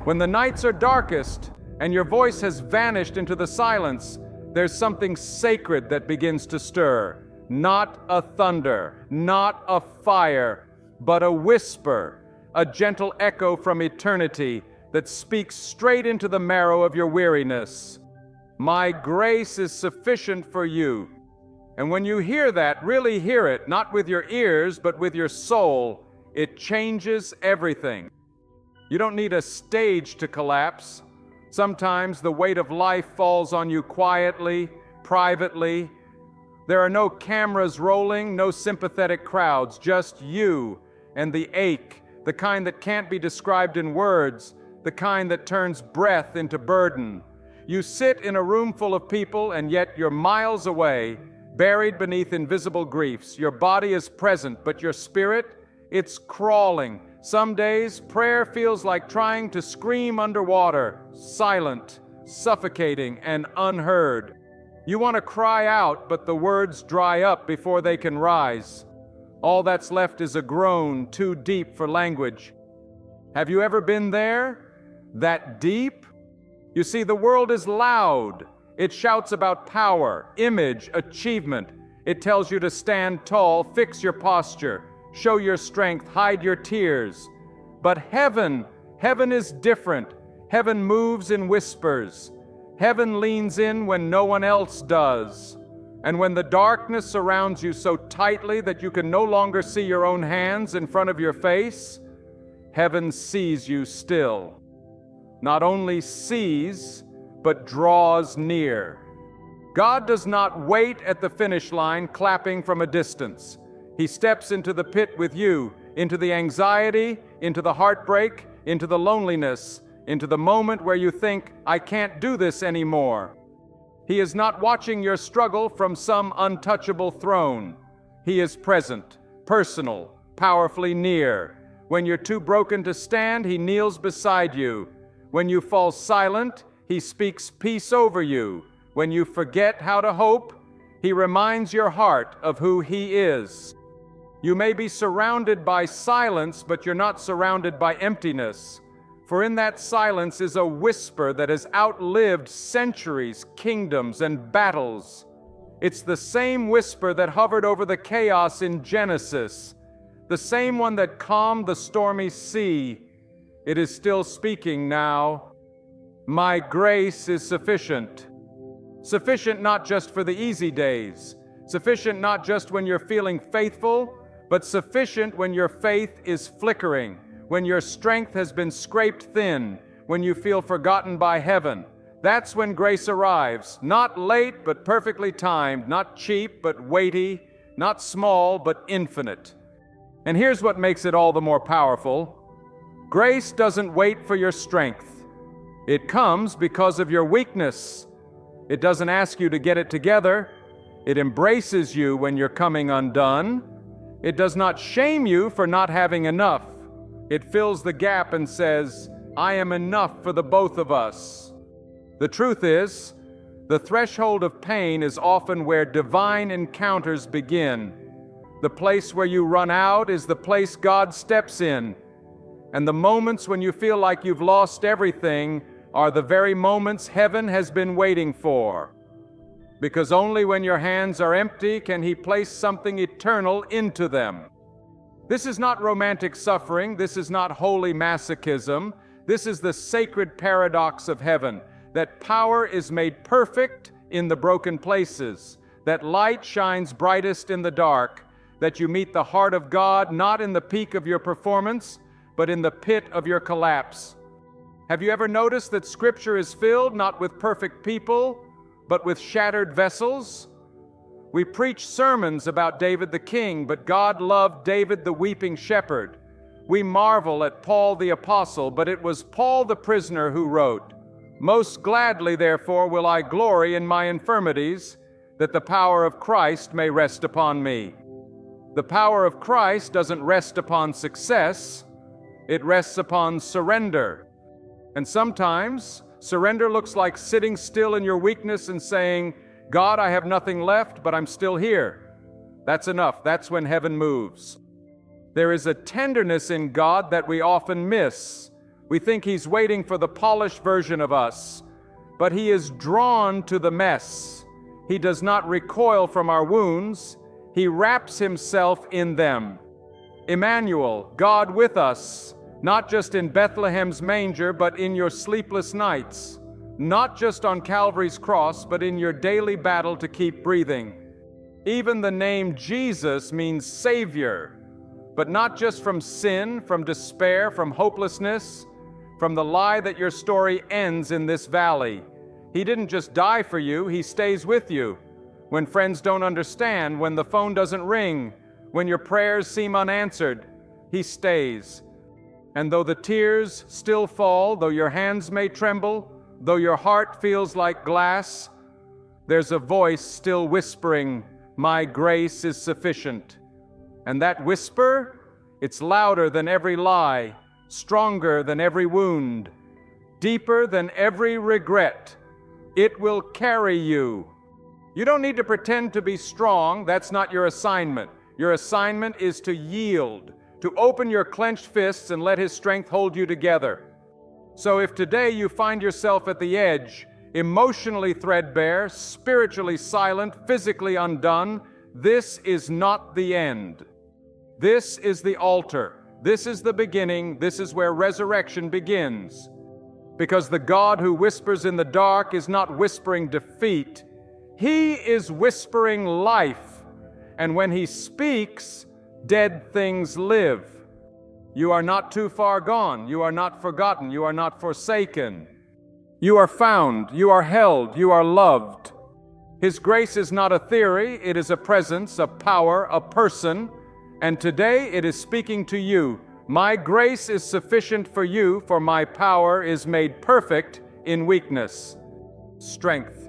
When the nights are darkest and your voice has vanished into the silence, there's something sacred that begins to stir. Not a thunder, not a fire, but a whisper, a gentle echo from eternity that speaks straight into the marrow of your weariness. My grace is sufficient for you. And when you hear that, really hear it, not with your ears, but with your soul, it changes everything. You don't need a stage to collapse. Sometimes the weight of life falls on you quietly, privately. There are no cameras rolling, no sympathetic crowds, just you and the ache, the kind that can't be described in words, the kind that turns breath into burden. You sit in a room full of people, and yet you're miles away, buried beneath invisible griefs. Your body is present, but your spirit, it's crawling. Some days, prayer feels like trying to scream underwater, silent, suffocating, and unheard. You want to cry out, but the words dry up before they can rise. All that's left is a groan too deep for language. Have you ever been there? That deep? You see, the world is loud. It shouts about power, image, achievement. It tells you to stand tall, fix your posture, show your strength, hide your tears. But heaven is different. Heaven moves in whispers. Heaven leans in when no one else does. And when the darkness surrounds you so tightly that you can no longer see your own hands in front of your face, heaven sees you still. Not only sees, but draws near. God does not wait at the finish line clapping from a distance. He steps into the pit with you, into the anxiety, into the heartbreak, into the loneliness, into the moment where you think, I can't do this anymore. He is not watching your struggle from some untouchable throne. He is present, personal, powerfully near. When you're too broken to stand, He kneels beside you. When you fall silent, He speaks peace over you. When you forget how to hope, He reminds your heart of who He is. You may be surrounded by silence, but you're not surrounded by emptiness. For in that silence is a whisper that has outlived centuries, kingdoms, and battles. It's the same whisper that hovered over the chaos in Genesis, the same one that calmed the stormy sea. It is still speaking now. My grace is sufficient. Sufficient not just for the easy days, sufficient not just when you're feeling faithful, but sufficient when your faith is flickering, when your strength has been scraped thin, when you feel forgotten by heaven. That's when grace arrives, not late but perfectly timed, not cheap but weighty, not small but infinite. And here's what makes it all the more powerful. Grace doesn't wait for your strength. It comes because of your weakness. It doesn't ask you to get it together. It embraces you when you're coming undone. It does not shame you for not having enough. It fills the gap and says, I am enough for the both of us. The truth is, the threshold of pain is often where divine encounters begin. The place where you run out is the place God steps in. And the moments when you feel like you've lost everything are the very moments heaven has been waiting for. Because only when your hands are empty can He place something eternal into them. This is not romantic suffering. This is not holy masochism. This is the sacred paradox of heaven, that power is made perfect in the broken places, that light shines brightest in the dark, that you meet the heart of God not in the peak of your performance, but in the pit of your collapse. Have you ever noticed that Scripture is filled not with perfect people, but with shattered vessels? We preach sermons about David the king, but God loved David the weeping shepherd. We marvel at Paul the apostle, but it was Paul the prisoner who wrote, Most gladly, therefore, will I glory in my infirmities, that the power of Christ may rest upon me. The power of Christ doesn't rest upon success, it rests upon surrender. And sometimes, surrender looks like sitting still in your weakness and saying, God, I have nothing left, but I'm still here. That's enough. That's when heaven moves. There is a tenderness in God that we often miss. We think He's waiting for the polished version of us, but He is drawn to the mess. He does not recoil from our wounds. He wraps Himself in them. Emmanuel, God with us, not just in Bethlehem's manger, but in your sleepless nights, not just on Calvary's cross, but in your daily battle to keep breathing. Even the name Jesus means Savior, but not just from sin, from despair, from hopelessness, from the lie that your story ends in this valley. He didn't just die for you, He stays with you. When friends don't understand, when the phone doesn't ring, when your prayers seem unanswered, He stays. And though the tears still fall, though your hands may tremble, though your heart feels like glass, there's a voice still whispering, "My grace is sufficient." And that whisper, it's louder than every lie, stronger than every wound, deeper than every regret. It will carry you. You don't need to pretend to be strong. That's not your assignment. Your assignment is to yield, to open your clenched fists and let His strength hold you together. So if today you find yourself at the edge, emotionally threadbare, spiritually silent, physically undone, this is not the end. This is the altar. This is the beginning. This is where resurrection begins. Because the God who whispers in the dark is not whispering defeat. He is whispering life. And when He speaks, dead things live. You are not too far gone. You are not forgotten. You are not forsaken. You are found. You are held. You are loved. His grace is not a theory. It is a presence, a power, a person. And today it is speaking to you. My grace is sufficient for you, for my power is made perfect in weakness. Strength.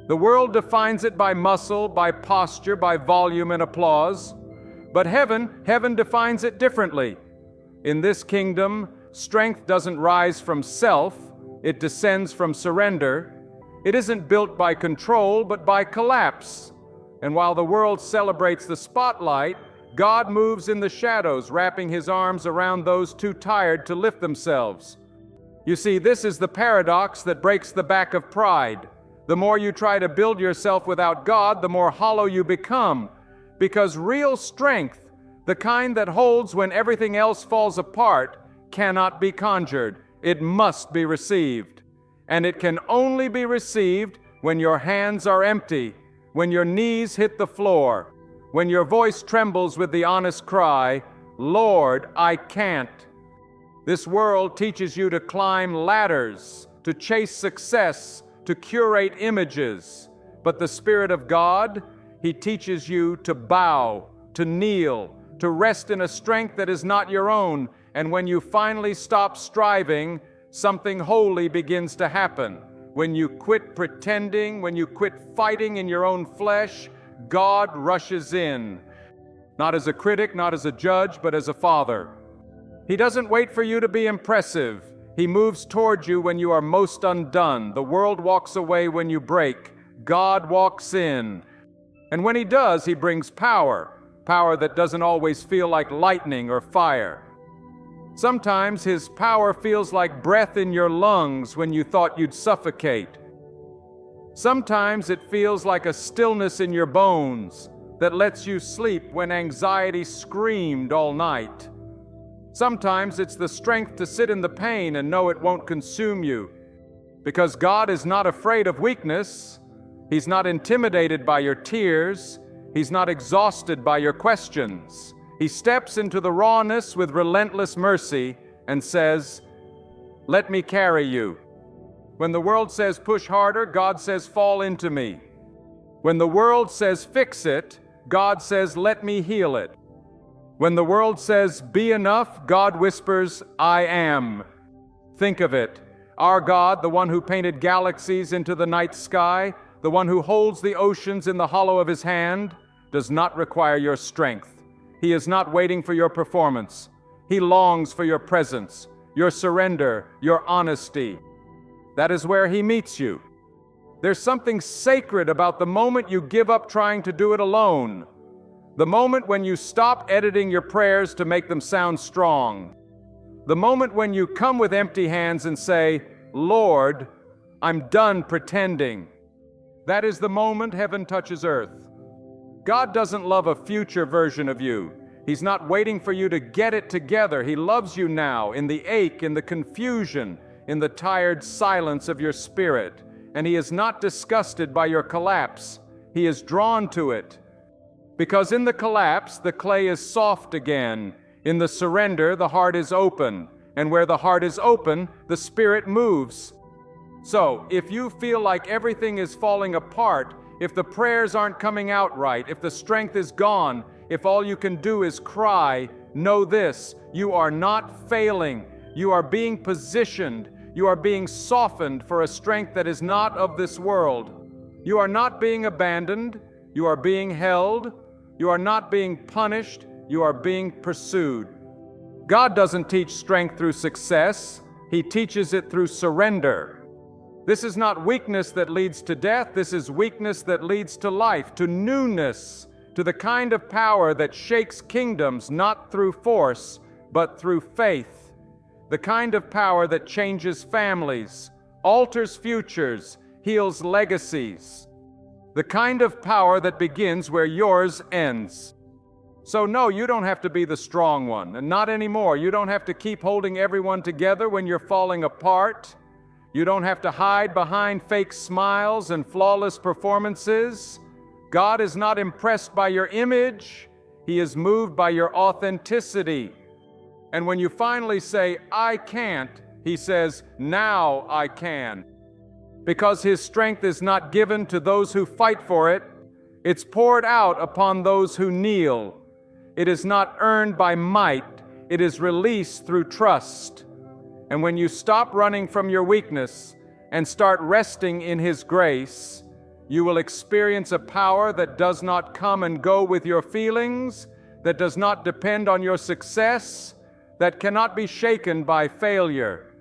The world defines it by muscle, by posture, by volume and applause. But heaven defines it differently. In this kingdom, strength doesn't rise from self, it descends from surrender. It isn't built by control, but by collapse. And while the world celebrates the spotlight, God moves in the shadows, wrapping His arms around those too tired to lift themselves. You see, this is the paradox that breaks the back of pride. The more you try to build yourself without God, the more hollow you become. Because real strength, the kind that holds when everything else falls apart, cannot be conjured. It must be received. And it can only be received when your hands are empty, when your knees hit the floor, when your voice trembles with the honest cry, "Lord, I can't." This world teaches you to climb ladders, to chase success, to curate images. But the Spirit of God, He teaches you to bow, to kneel, to rest in a strength that is not your own. And when you finally stop striving, something holy begins to happen. When you quit pretending, when you quit fighting in your own flesh, God rushes in, not as a critic, not as a judge, but as a father. He doesn't wait for you to be impressive. He moves toward you when you are most undone. The world walks away when you break. God walks in. And when He does, He brings power that doesn't always feel like lightning or fire. Sometimes His power feels like breath in your lungs when you thought you'd suffocate. Sometimes it feels like a stillness in your bones that lets you sleep when anxiety screamed all night. Sometimes it's the strength to sit in the pain and know it won't consume you. Because God is not afraid of weakness. He's not intimidated by your tears. He's not exhausted by your questions. He steps into the rawness with relentless mercy and says, "Let me carry you." When the world says push harder, God says fall into me. When the world says fix it, God says let me heal it. When the world says be enough, God whispers I am. Think of it. Our God, the one who painted galaxies into the night sky, the one who holds the oceans in the hollow of His hand, does not require your strength. He is not waiting for your performance. He longs for your presence, your surrender, your honesty. That is where He meets you. There's something sacred about the moment you give up trying to do it alone. The moment when you stop editing your prayers to make them sound strong. The moment when you come with empty hands and say, Lord, I'm done pretending. That is the moment heaven touches earth. God doesn't love a future version of you. He's not waiting for you to get it together. He loves you now in the ache, in the confusion, in the tired silence of your spirit. And He is not disgusted by your collapse. He is drawn to it. Because in the collapse, the clay is soft again. In the surrender, the heart is open. And where the heart is open, the Spirit moves. So, if you feel like everything is falling apart, if the prayers aren't coming out right, if the strength is gone, if all you can do is cry, know this: you are not failing. You are being positioned. You are being softened for a strength that is not of this world. You are not being abandoned. You are being held. You are not being punished. You are being pursued. God doesn't teach strength through success. He teaches it through surrender. This is not weakness that leads to death. This is weakness that leads to life, to newness, to the kind of power that shakes kingdoms not through force, but through faith. The kind of power that changes families, alters futures, heals legacies. The kind of power that begins where yours ends. So no, you don't have to be the strong one, and not anymore. You don't have to keep holding everyone together when you're falling apart. You don't have to hide behind fake smiles and flawless performances. God is not impressed by your image. He is moved by your authenticity. And when you finally say, I can't, He says, now I can. Because His strength is not given to those who fight for it. It's poured out upon those who kneel. It is not earned by might. It is released through trust. And when you stop running from your weakness and start resting in His grace, you will experience a power that does not come and go with your feelings, that does not depend on your success, that cannot be shaken by failure.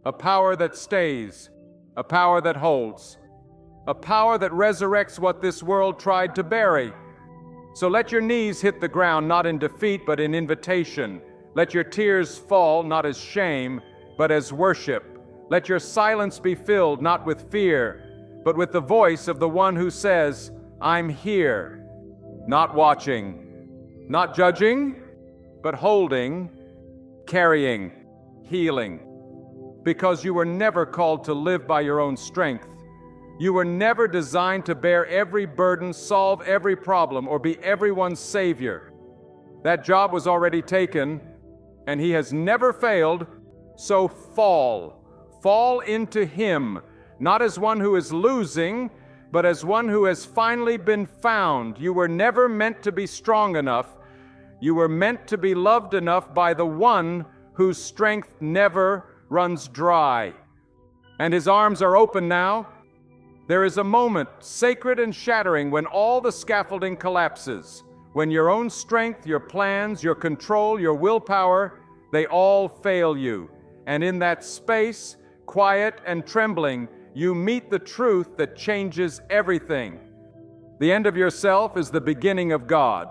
A power that stays, a power that holds, a power that resurrects what this world tried to bury. So let your knees hit the ground not in defeat but in invitation. Let your tears fall not as shame, but as worship. Let your silence be filled not with fear, but with the voice of the one who says, I'm here, not watching, not judging, but holding, carrying, healing. Because you were never called to live by your own strength. You were never designed to bear every burden, solve every problem, or be everyone's savior. That job was already taken, and He has never failed. So fall into Him, not as one who is losing, but as one who has finally been found. You were never meant to be strong enough. You were meant to be loved enough by the one whose strength never runs dry. And His arms are open now. There is a moment, sacred and shattering, when all the scaffolding collapses, when your own strength, your plans, your control, your willpower, they all fail you. And in that space, quiet and trembling, you meet the truth that changes everything. The end of yourself is the beginning of God.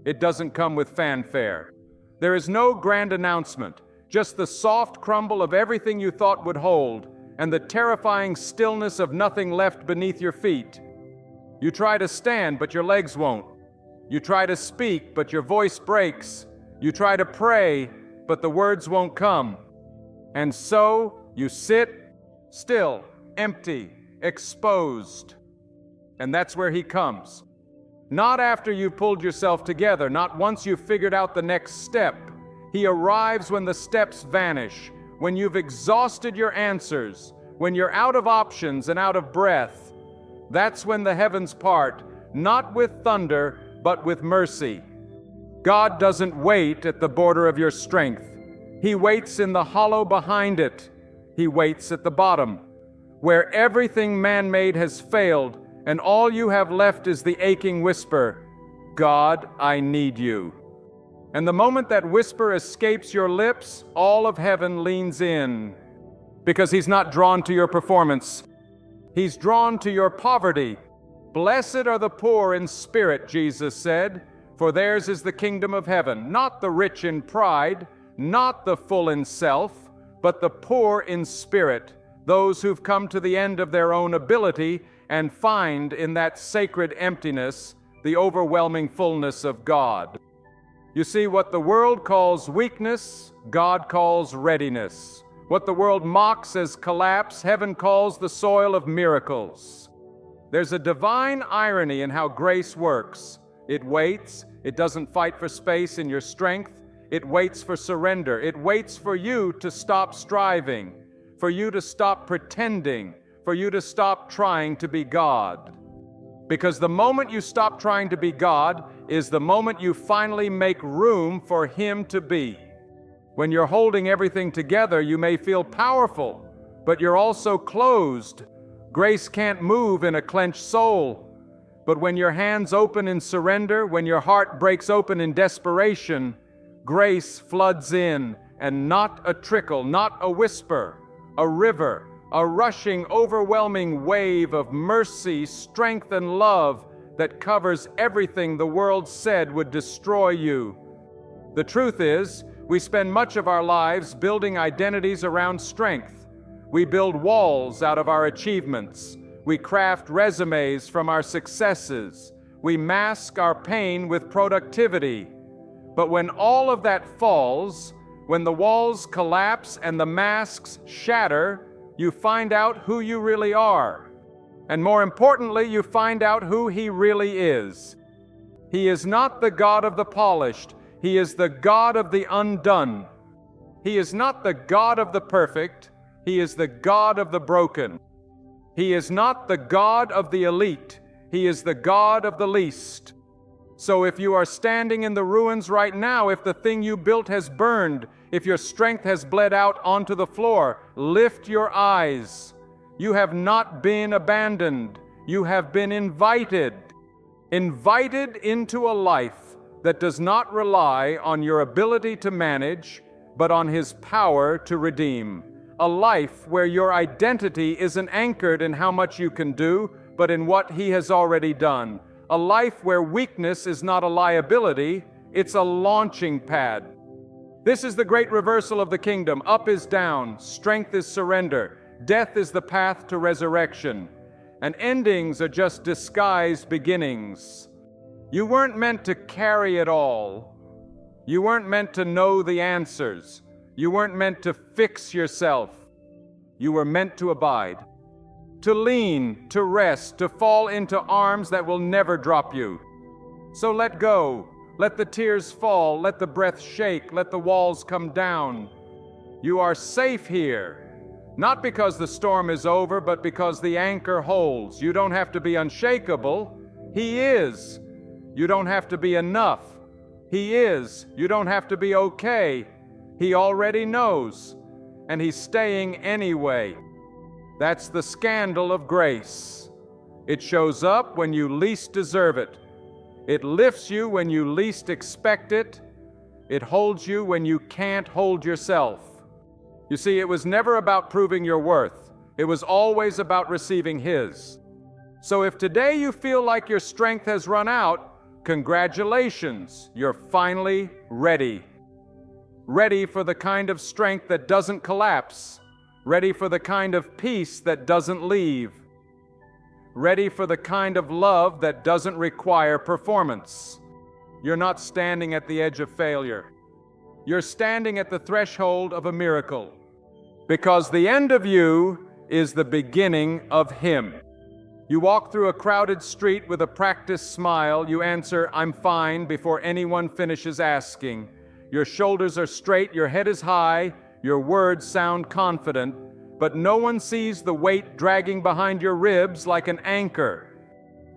It doesn't come with fanfare. There is no grand announcement, just the soft crumble of everything you thought would hold, and the terrifying stillness of nothing left beneath your feet. You try to stand, but your legs won't. You try to speak, but your voice breaks. You try to pray, but the words won't come. And so you sit still, empty, exposed. And that's where He comes. Not after you've pulled yourself together, not once you've figured out the next step. He arrives when the steps vanish, when you've exhausted your answers, when you're out of options and out of breath. That's when the heavens part, not with thunder, but with mercy. God doesn't wait at the border of your strength. He waits in the hollow behind it. He waits at the bottom, where everything man-made has failed, and all you have left is the aching whisper, God, I need you. And the moment that whisper escapes your lips, all of heaven leans in, because He's not drawn to your performance. He's drawn to your poverty. Blessed are the poor in spirit, Jesus said, for theirs is the kingdom of heaven. Not the rich in pride, not the full in self, but the poor in spirit, those who've come to the end of their own ability and find in that sacred emptiness the overwhelming fullness of God. You see, what the world calls weakness, God calls readiness. What the world mocks as collapse, heaven calls the soil of miracles. There's a divine irony in how grace works. It waits. It doesn't fight for space in your strength. It waits for surrender. It waits for you to stop striving, for you to stop pretending, for you to stop trying to be God. Because the moment you stop trying to be God is the moment you finally make room for Him to be. When you're holding everything together, you may feel powerful, but you're also closed. Grace can't move in a clenched soul. But when your hands open in surrender, when your heart breaks open in desperation, grace floods in, and not a trickle, not a whisper, a river, a rushing, overwhelming wave of mercy, strength, and love that covers everything the world said would destroy you. The truth is, we spend much of our lives building identities around strength. We build walls out of our achievements. We craft resumes from our successes. We mask our pain with productivity. But when all of that falls, when the walls collapse and the masks shatter, you find out who you really are. And more importantly, you find out who He really is. He is not the God of the polished. He is the God of the undone. He is not the God of the perfect. He is the God of the broken. He is not the God of the elite. He is the God of the least. So if you are standing in the ruins right now, if the thing you built has burned, if your strength has bled out onto the floor, lift your eyes. You have not been abandoned. You have been invited. Invited into a life that does not rely on your ability to manage, but on His power to redeem. A life where your identity isn't anchored in how much you can do, but in what He has already done. A life where weakness is not a liability, it's a launching pad. This is the great reversal of the kingdom. Up is down, strength is surrender, death is the path to resurrection, and endings are just disguised beginnings. You weren't meant to carry it all. You weren't meant to know the answers. You weren't meant to fix yourself. You were meant to abide, to lean, to rest, to fall into arms that will never drop you. So let go. Let the tears fall. Let the breath shake. Let the walls come down. You are safe here, not because the storm is over, but because the anchor holds. You don't have to be unshakable. He is. You don't have to be enough. He is. You don't have to be okay. He already knows, and He's staying anyway. That's the scandal of grace. It shows up when you least deserve it. It lifts you when you least expect it. It holds you when you can't hold yourself. You see, it was never about proving your worth. It was always about receiving His. So if today you feel like your strength has run out, congratulations, you're finally ready. Ready for the kind of strength that doesn't collapse. Ready for the kind of peace that doesn't leave. Ready for the kind of love that doesn't require performance. You're not standing at the edge of failure. You're standing at the threshold of a miracle. Because the end of you is the beginning of Him. You walk through a crowded street with a practiced smile. You answer, "I'm fine," before anyone finishes asking. Your shoulders are straight, your head is high, your words sound confident, but no one sees the weight dragging behind your ribs like an anchor.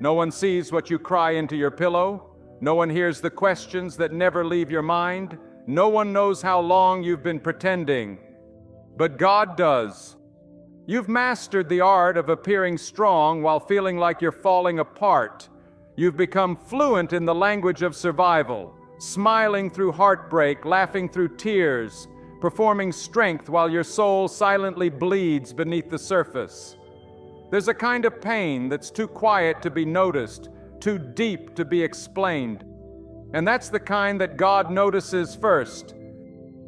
No one sees what you cry into your pillow. No one hears the questions that never leave your mind. No one knows how long you've been pretending. But God does. You've mastered the art of appearing strong while feeling like you're falling apart. You've become fluent in the language of survival, smiling through heartbreak, laughing through tears, performing strength while your soul silently bleeds beneath the surface. There's a kind of pain that's too quiet to be noticed, too deep to be explained. And that's the kind that God notices first.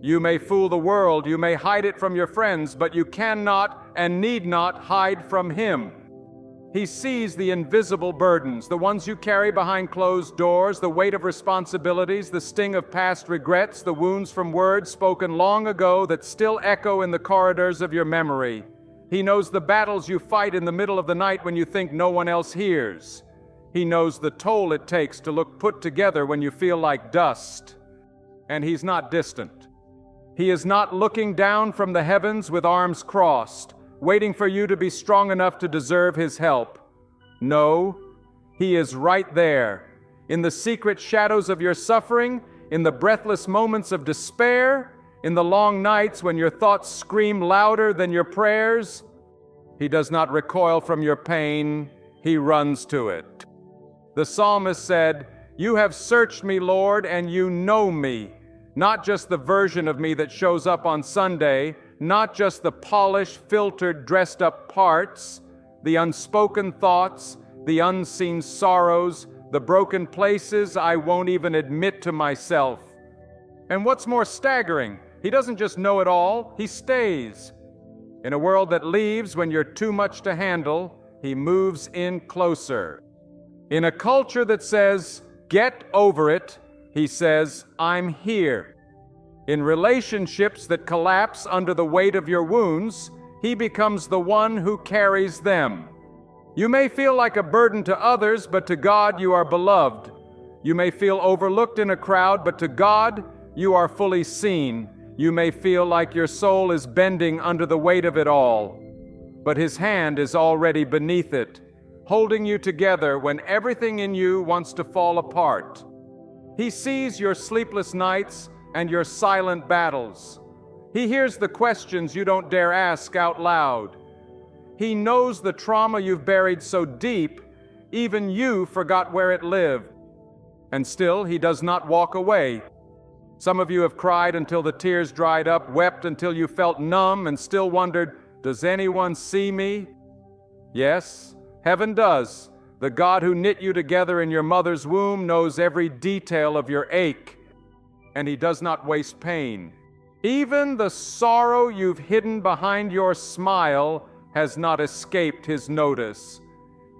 You may fool the world, you may hide it from your friends, but you cannot and need not hide from Him. He sees the invisible burdens, the ones you carry behind closed doors, the weight of responsibilities, the sting of past regrets, the wounds from words spoken long ago that still echo in the corridors of your memory. He knows the battles you fight in the middle of the night when you think no one else hears. He knows the toll it takes to look put together when you feel like dust. And He's not distant. He is not looking down from the heavens with arms crossed, waiting for you to be strong enough to deserve His help. No, He is right there, in the secret shadows of your suffering, in the breathless moments of despair, in the long nights when your thoughts scream louder than your prayers. He does not recoil from your pain, He runs to it. The psalmist said, "You have searched me, Lord, and you know me." Not just the version of me that shows up on Sunday, not just the polished, filtered, dressed-up parts, the unspoken thoughts, the unseen sorrows, the broken places I won't even admit to myself. And what's more staggering, He doesn't just know it all, He stays. In a world that leaves when you're too much to handle, He moves in closer. In a culture that says, "Get over it," He says, "I'm here." In relationships that collapse under the weight of your wounds, He becomes the one who carries them. You may feel like a burden to others, but to God you are beloved. You may feel overlooked in a crowd, but to God you are fully seen. You may feel like your soul is bending under the weight of it all, but His hand is already beneath it, holding you together when everything in you wants to fall apart. He sees your sleepless nights and your silent battles. He hears the questions you don't dare ask out loud. He knows the trauma you've buried so deep, even you forgot where it lived. And still, He does not walk away. Some of you have cried until the tears dried up, wept until you felt numb, and still wondered, "Does anyone see me?" Yes, heaven does. The God who knit you together in your mother's womb knows every detail of your ache, and He does not waste pain. Even the sorrow you've hidden behind your smile has not escaped His notice.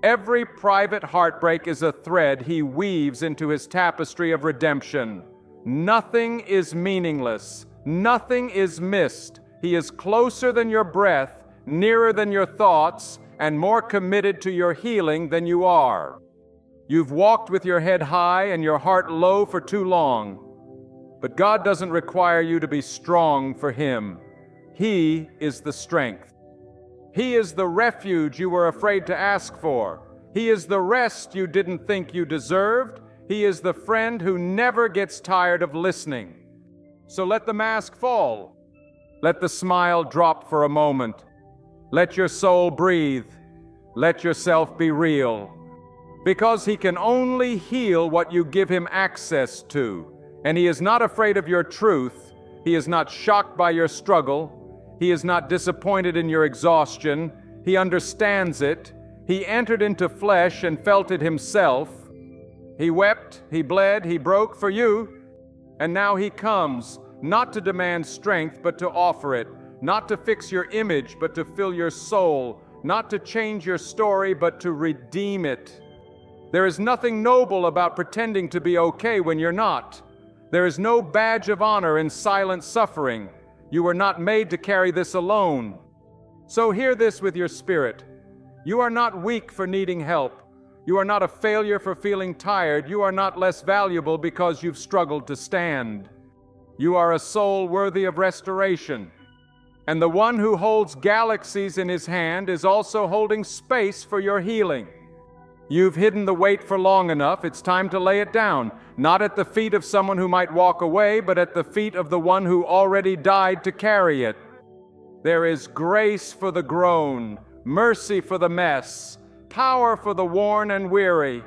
Every private heartbreak is a thread He weaves into His tapestry of redemption. Nothing is meaningless. Nothing is missed. He is closer than your breath, nearer than your thoughts, and more committed to your healing than you are. You've walked with your head high and your heart low for too long. But God doesn't require you to be strong for Him. He is the strength. He is the refuge you were afraid to ask for. He is the rest you didn't think you deserved. He is the friend who never gets tired of listening. So let the mask fall. Let the smile drop for a moment. Let your soul breathe. Let yourself be real. Because He can only heal what you give Him access to. And He is not afraid of your truth. He is not shocked by your struggle. He is not disappointed in your exhaustion. He understands it. He entered into flesh and felt it Himself. He wept, He bled, He broke for you. And now He comes, not to demand strength, but to offer it. Not to fix your image, but to fill your soul. Not to change your story, but to redeem it. There is nothing noble about pretending to be okay when you're not. There is no badge of honor in silent suffering. You were not made to carry this alone. So hear this with your spirit. You are not weak for needing help. You are not a failure for feeling tired. You are not less valuable because you've struggled to stand. You are a soul worthy of restoration. And the one who holds galaxies in His hand is also holding space for your healing. You've hidden the weight for long enough. It's time to lay it down, not at the feet of someone who might walk away, but at the feet of the one who already died to carry it. There is grace for the groan, mercy for the mess, power for the worn and weary.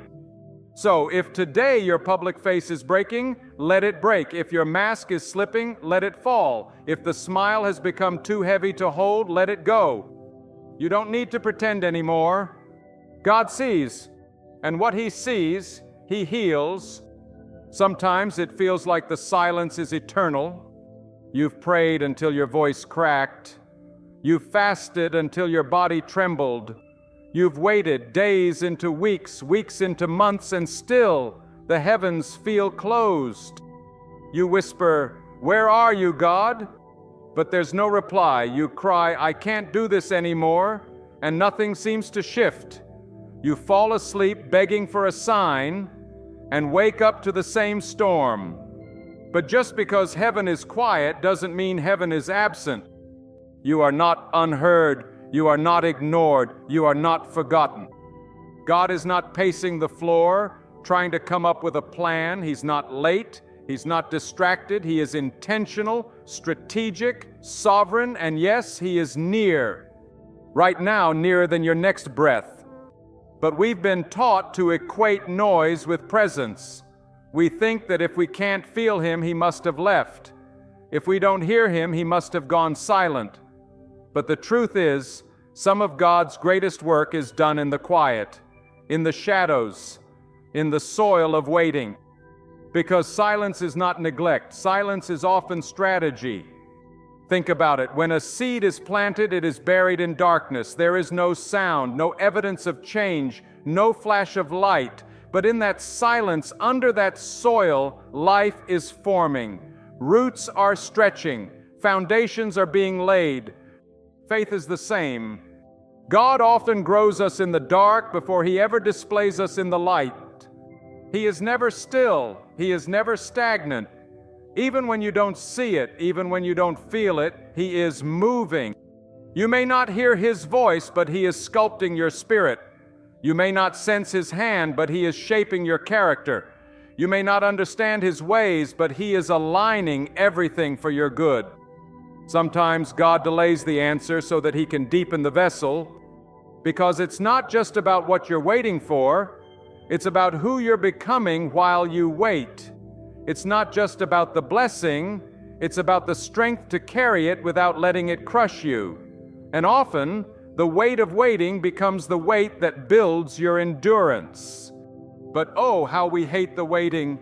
So if today your public face is breaking, let it break. If your mask is slipping, let it fall. If the smile has become too heavy to hold, let it go. You don't need to pretend anymore. God sees, and what He sees, He heals. Sometimes it feels like the silence is eternal. You've prayed until your voice cracked. You've fasted until your body trembled. You've waited days into weeks, weeks into months, and still the heavens feel closed. You whisper, "Where are you, God?" But there's no reply. You cry, "I can't do this anymore," and nothing seems to shift. You fall asleep begging for a sign and wake up to the same storm. But just because heaven is quiet doesn't mean heaven is absent. You are not unheard. You are not ignored. You are not forgotten. God is not pacing the floor, trying to come up with a plan. He's not late. He's not distracted. He is intentional, strategic, sovereign, and yes, He is near. Right now, nearer than your next breath. But we've been taught to equate noise with presence. We think that if we can't feel Him, He must have left. If we don't hear Him, He must have gone silent. But the truth is, some of God's greatest work is done in the quiet, in the shadows, in the soil of waiting. Because silence is not neglect. Silence is often strategy. Think about it. When a seed is planted, it is buried in darkness. There is no sound, no evidence of change, no flash of light. But in that silence, under that soil, life is forming. Roots are stretching. Foundations are being laid. Faith is the same. God often grows us in the dark before He ever displays us in the light. He is never still. He is never stagnant. Even when you don't see it, even when you don't feel it, He is moving. You may not hear His voice, but He is sculpting your spirit. You may not sense His hand, but He is shaping your character. You may not understand His ways, but He is aligning everything for your good. Sometimes God delays the answer so that He can deepen the vessel, because it's not just about what you're waiting for, it's about who you're becoming while you wait. It's not just about the blessing, it's about the strength to carry it without letting it crush you. And often, the weight of waiting becomes the weight that builds your endurance. But oh, how we hate the waiting.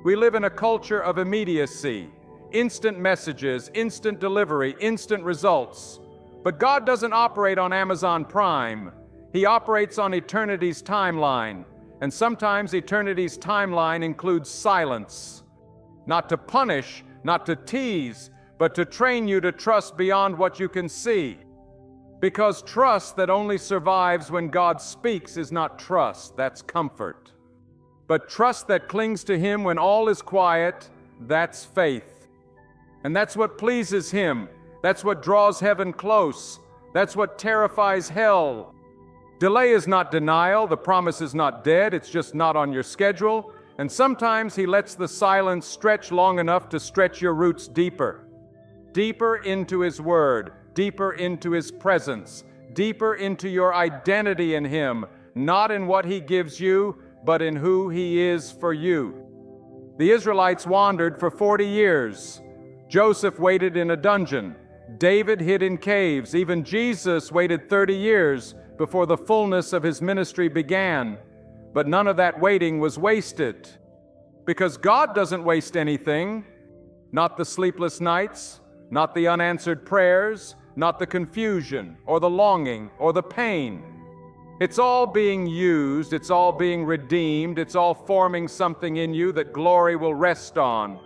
We live in a culture of immediacy. Instant messages, instant delivery, instant results. But God doesn't operate on Amazon Prime. He operates on eternity's timeline. And sometimes eternity's timeline includes silence. Not to punish, not to tease, but to train you to trust beyond what you can see. Because trust that only survives when God speaks is not trust, that's comfort. But trust that clings to Him when all is quiet, that's faith. And that's what pleases Him. That's what draws heaven close. That's what terrifies hell. Delay is not denial. The promise is not dead. It's just not on your schedule. And sometimes He lets the silence stretch long enough to stretch your roots deeper. Deeper into His Word. Deeper into His presence. Deeper into your identity in Him. Not in what He gives you, but in who He is for you. The Israelites wandered for 40 years. Joseph waited in a dungeon. David hid in caves. Even Jesus waited 30 years before the fullness of His ministry began. But none of that waiting was wasted. Because God doesn't waste anything. Not the sleepless nights, not the unanswered prayers, not the confusion, or the longing, or the pain. It's all being used, it's all being redeemed, it's all forming something in you that glory will rest on.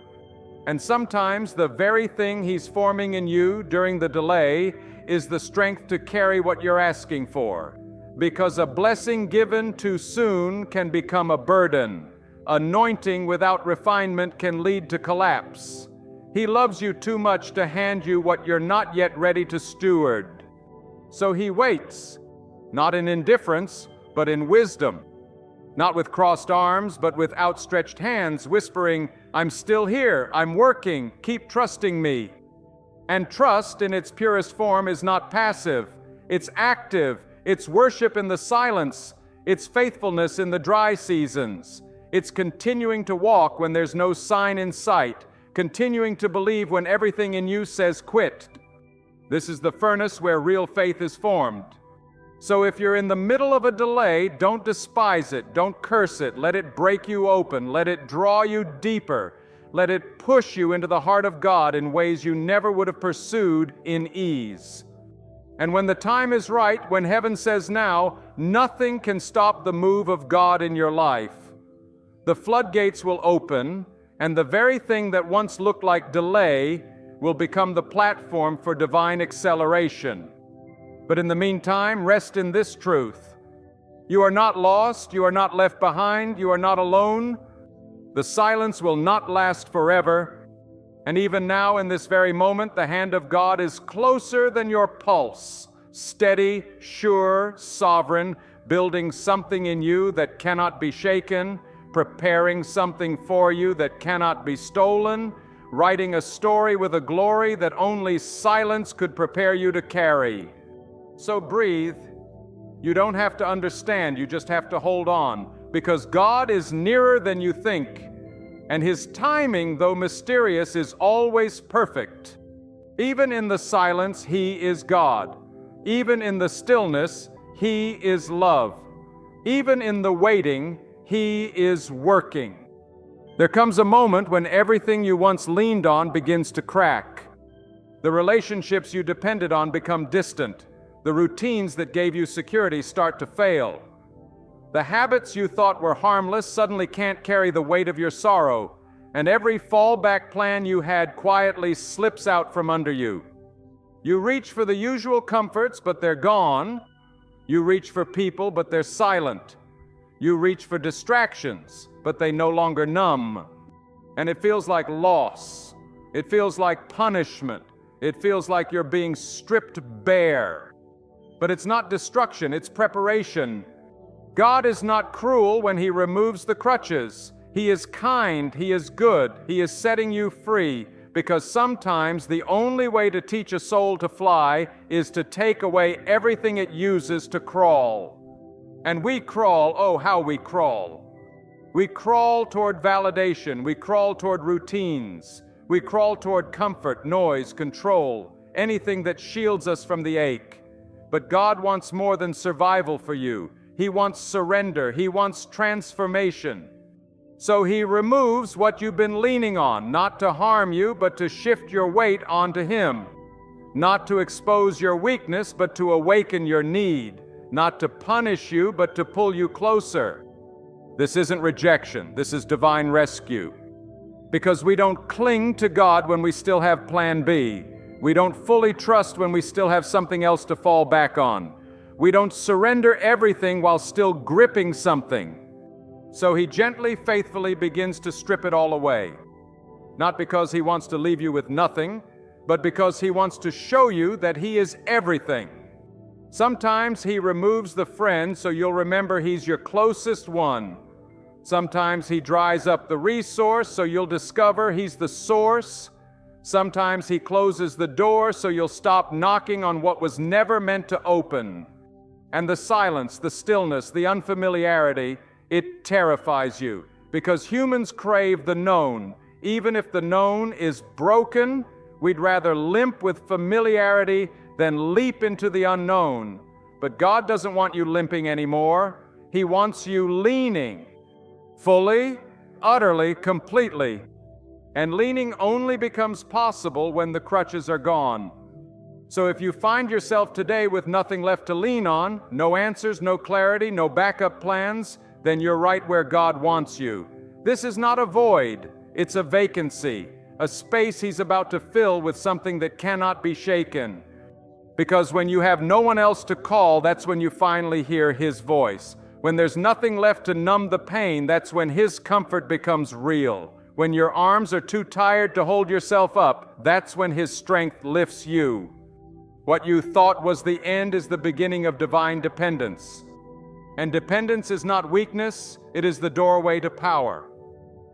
And sometimes the very thing He's forming in you during the delay is the strength to carry what you're asking for. Because a blessing given too soon can become a burden. Anointing without refinement can lead to collapse. He loves you too much to hand you what you're not yet ready to steward. So He waits, not in indifference, but in wisdom. Not with crossed arms, but with outstretched hands, whispering, "I'm still here, I'm working, keep trusting me." And trust in its purest form is not passive, it's active, it's worship in the silence, it's faithfulness in the dry seasons, it's continuing to walk when there's no sign in sight, continuing to believe when everything in you says quit. This is the furnace where real faith is formed. So if you're in the middle of a delay, don't despise it, don't curse it, let it break you open, let it draw you deeper, Let it push you into the heart of God in ways you never would have pursued in ease. And when the time is right, when heaven says now, nothing can stop the move of God in your life. The floodgates will open, and the very thing that once looked like delay will become the platform for divine acceleration. But in the meantime, rest in this truth. You are not lost, you are not left behind, you are not alone. The silence will not last forever. And even now, in this very moment, the hand of God is closer than your pulse, steady, sure, sovereign, building something in you that cannot be shaken, preparing something for you that cannot be stolen, writing a story with a glory that only silence could prepare you to carry. So breathe. You don't have to understand, you just have to hold on, because God is nearer than you think, and His timing, though mysterious, is always perfect. Even in the silence, He is God. Even in the stillness, He is love. Even in the waiting, He is working. There comes a moment when everything you once leaned on begins to crack. The relationships you depended on become distant. The routines that gave you security start to fail. The habits you thought were harmless suddenly can't carry the weight of your sorrow, and every fallback plan you had quietly slips out from under you. You reach for the usual comforts, but they're gone. You reach for people, but they're silent. You reach for distractions, but they no longer numb. And it feels like loss. It feels like punishment. It feels like you're being stripped bare. But it's not destruction, it's preparation. God is not cruel when He removes the crutches. He is kind, He is good, He is setting you free, because sometimes the only way to teach a soul to fly is to take away everything it uses to crawl. And we crawl, oh, how we crawl. We crawl toward validation, we crawl toward routines, we crawl toward comfort, noise, control, anything that shields us from the ache. But God wants more than survival for you. He wants surrender. He wants transformation. So He removes what you've been leaning on, not to harm you, but to shift your weight onto Him. Not to expose your weakness, but to awaken your need. Not to punish you, but to pull you closer. This isn't rejection. This is divine rescue. Because we don't cling to God when we still have plan B. We don't fully trust when we still have something else to fall back on. We don't surrender everything while still gripping something. So He gently, faithfully begins to strip it all away. Not because He wants to leave you with nothing, but because He wants to show you that He is everything. Sometimes He removes the friend so you'll remember He's your closest one. Sometimes He dries up the resource so you'll discover He's the source. Sometimes He closes the door so you'll stop knocking on what was never meant to open. And the silence, the stillness, the unfamiliarity, it terrifies you, because humans crave the known. Even if the known is broken, we'd rather limp with familiarity than leap into the unknown. But God doesn't want you limping anymore. He wants you leaning, fully, utterly, completely. And leaning only becomes possible when the crutches are gone. So if you find yourself today with nothing left to lean on, no answers, no clarity, no backup plans, then you're right where God wants you. This is not a void, it's a vacancy, a space He's about to fill with something that cannot be shaken. Because when you have no one else to call, that's when you finally hear His voice. When there's nothing left to numb the pain, that's when His comfort becomes real. When your arms are too tired to hold yourself up, that's when His strength lifts you. What you thought was the end is the beginning of divine dependence. And dependence is not weakness, it is the doorway to power.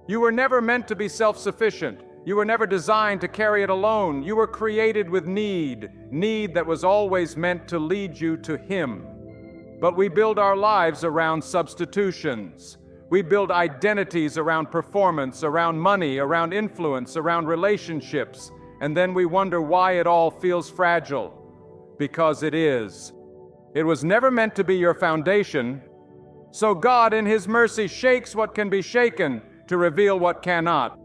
You were never meant to be self-sufficient. You were never designed to carry it alone. You were created with need that was always meant to lead you to Him. But we build our lives around substitutions. We build identities around performance, around money, around influence, around relationships, and then we wonder why it all feels fragile. Because it is. It was never meant to be your foundation. So God, in His mercy, shakes what can be shaken to reveal what cannot.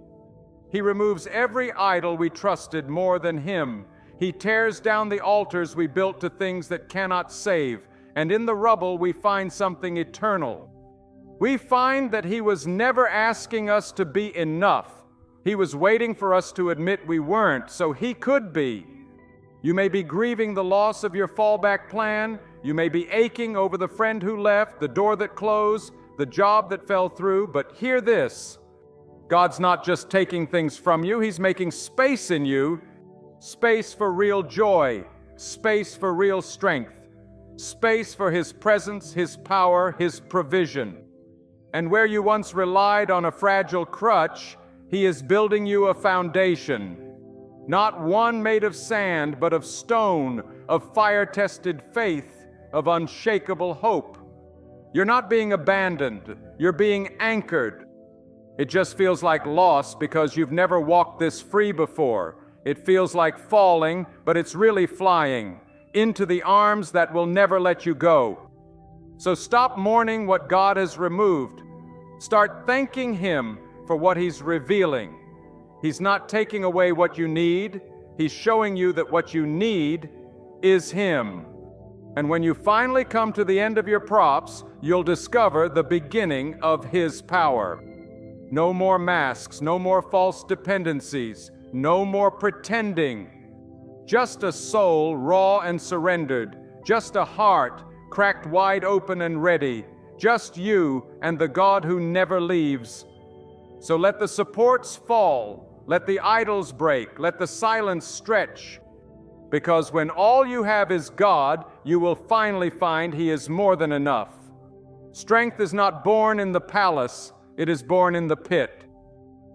He removes every idol we trusted more than Him. He tears down the altars we built to things that cannot save, and in the rubble we find something eternal. We find that He was never asking us to be enough. He was waiting for us to admit we weren't, so He could be. You may be grieving the loss of your fallback plan. You may be aching over the friend who left, the door that closed, the job that fell through, but hear this. God's not just taking things from you, He's making space in you, space for real joy, space for real strength, space for His presence, His power, His provision. And where you once relied on a fragile crutch, He is building you a foundation, not one made of sand, but of stone, of fire-tested faith, of unshakable hope. You're not being abandoned, you're being anchored. It just feels like loss because you've never walked this free before. It feels like falling, but it's really flying into the arms that will never let you go. So stop mourning what God has removed. Start thanking Him for what He's revealing. He's not taking away what you need. He's showing you that what you need is Him. And when you finally come to the end of your props, you'll discover the beginning of His power. No more masks, no more false dependencies, no more pretending. Just a soul raw and surrendered, just a heart cracked wide open and ready, just you and the God who never leaves. So let the supports fall, let the idols break, let the silence stretch, because when all you have is God, you will finally find He is more than enough. Strength is not born in the palace, it is born in the pit.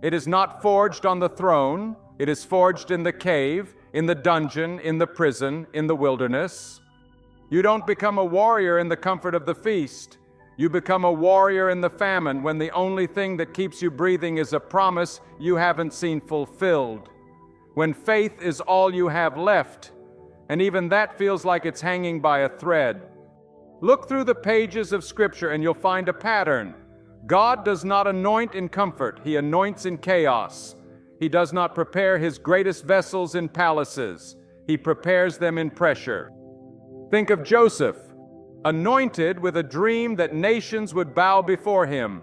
It is not forged on the throne, it is forged in the cave, in the dungeon, in the prison, in the wilderness. You don't become a warrior in the comfort of the feast. You become a warrior in the famine when the only thing that keeps you breathing is a promise you haven't seen fulfilled. When faith is all you have left, and even that feels like it's hanging by a thread. Look through the pages of Scripture and you'll find a pattern. God does not anoint in comfort, He anoints in chaos. He does not prepare His greatest vessels in palaces. He prepares them in pressure. Think of Joseph, anointed with a dream that nations would bow before him.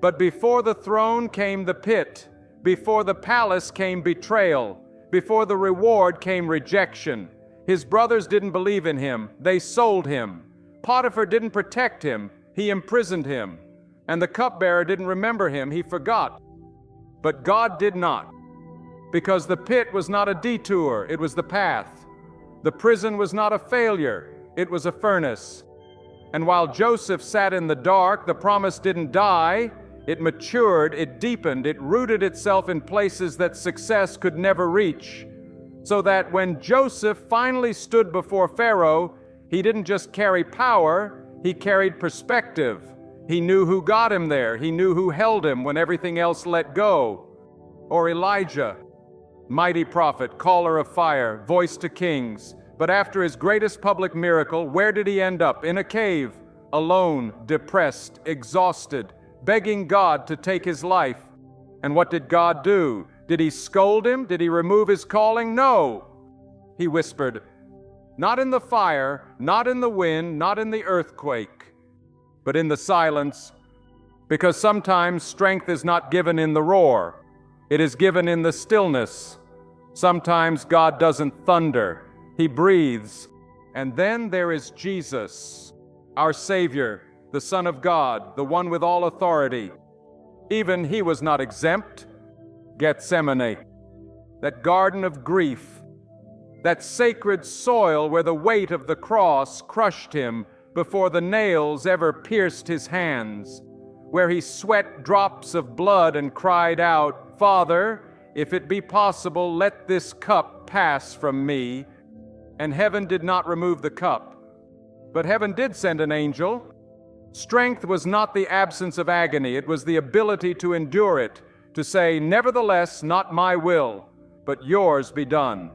But before the throne came the pit. Before the palace came betrayal. Before the reward came rejection. His brothers didn't believe in him. They sold him. Potiphar didn't protect him. He imprisoned him. And the cupbearer didn't remember him. He forgot. But God did not. Because the pit was not a detour. It was the path. The prison was not a failure. It was a furnace. And while Joseph sat in the dark, the promise didn't die. It matured, it deepened, it rooted itself in places that success could never reach. So that when Joseph finally stood before Pharaoh, he didn't just carry power, he carried perspective. He knew who got him there. He knew who held him when everything else let go. Or Elijah, mighty prophet, caller of fire, voice to kings. But after his greatest public miracle, where did he end up? In a cave, alone, depressed, exhausted, begging God to take his life. And what did God do? Did He scold him? Did He remove his calling? No. He whispered, not in the fire, not in the wind, not in the earthquake, but in the silence. Because sometimes strength is not given in the roar. It is given in the stillness. Sometimes God doesn't thunder. He breathes. And then there is Jesus, our Savior, the Son of God, the one with all authority. Even He was not exempt. Gethsemane, that garden of grief, that sacred soil where the weight of the cross crushed Him before the nails ever pierced His hands, where He sweat drops of blood and cried out, Father, if it be possible, let this cup pass from me. And heaven did not remove the cup, but heaven did send an angel. Strength was not the absence of agony, it was the ability to endure it, to say, nevertheless, not my will, but yours be done.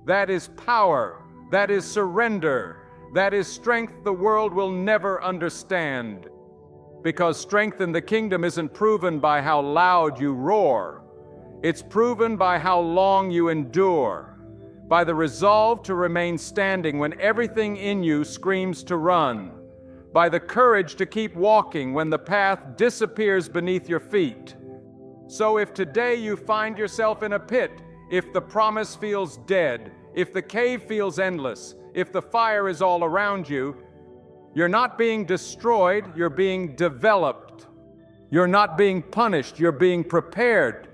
That is power, that is surrender, that is strength the world will never understand. Because strength in the kingdom isn't proven by how loud you roar. It's proven by how long you endure, by the resolve to remain standing when everything in you screams to run, by the courage to keep walking when the path disappears beneath your feet. So if today you find yourself in a pit, if the promise feels dead, if the cave feels endless, if the fire is all around you, you're not being destroyed, you're being developed. You're not being punished, you're being prepared.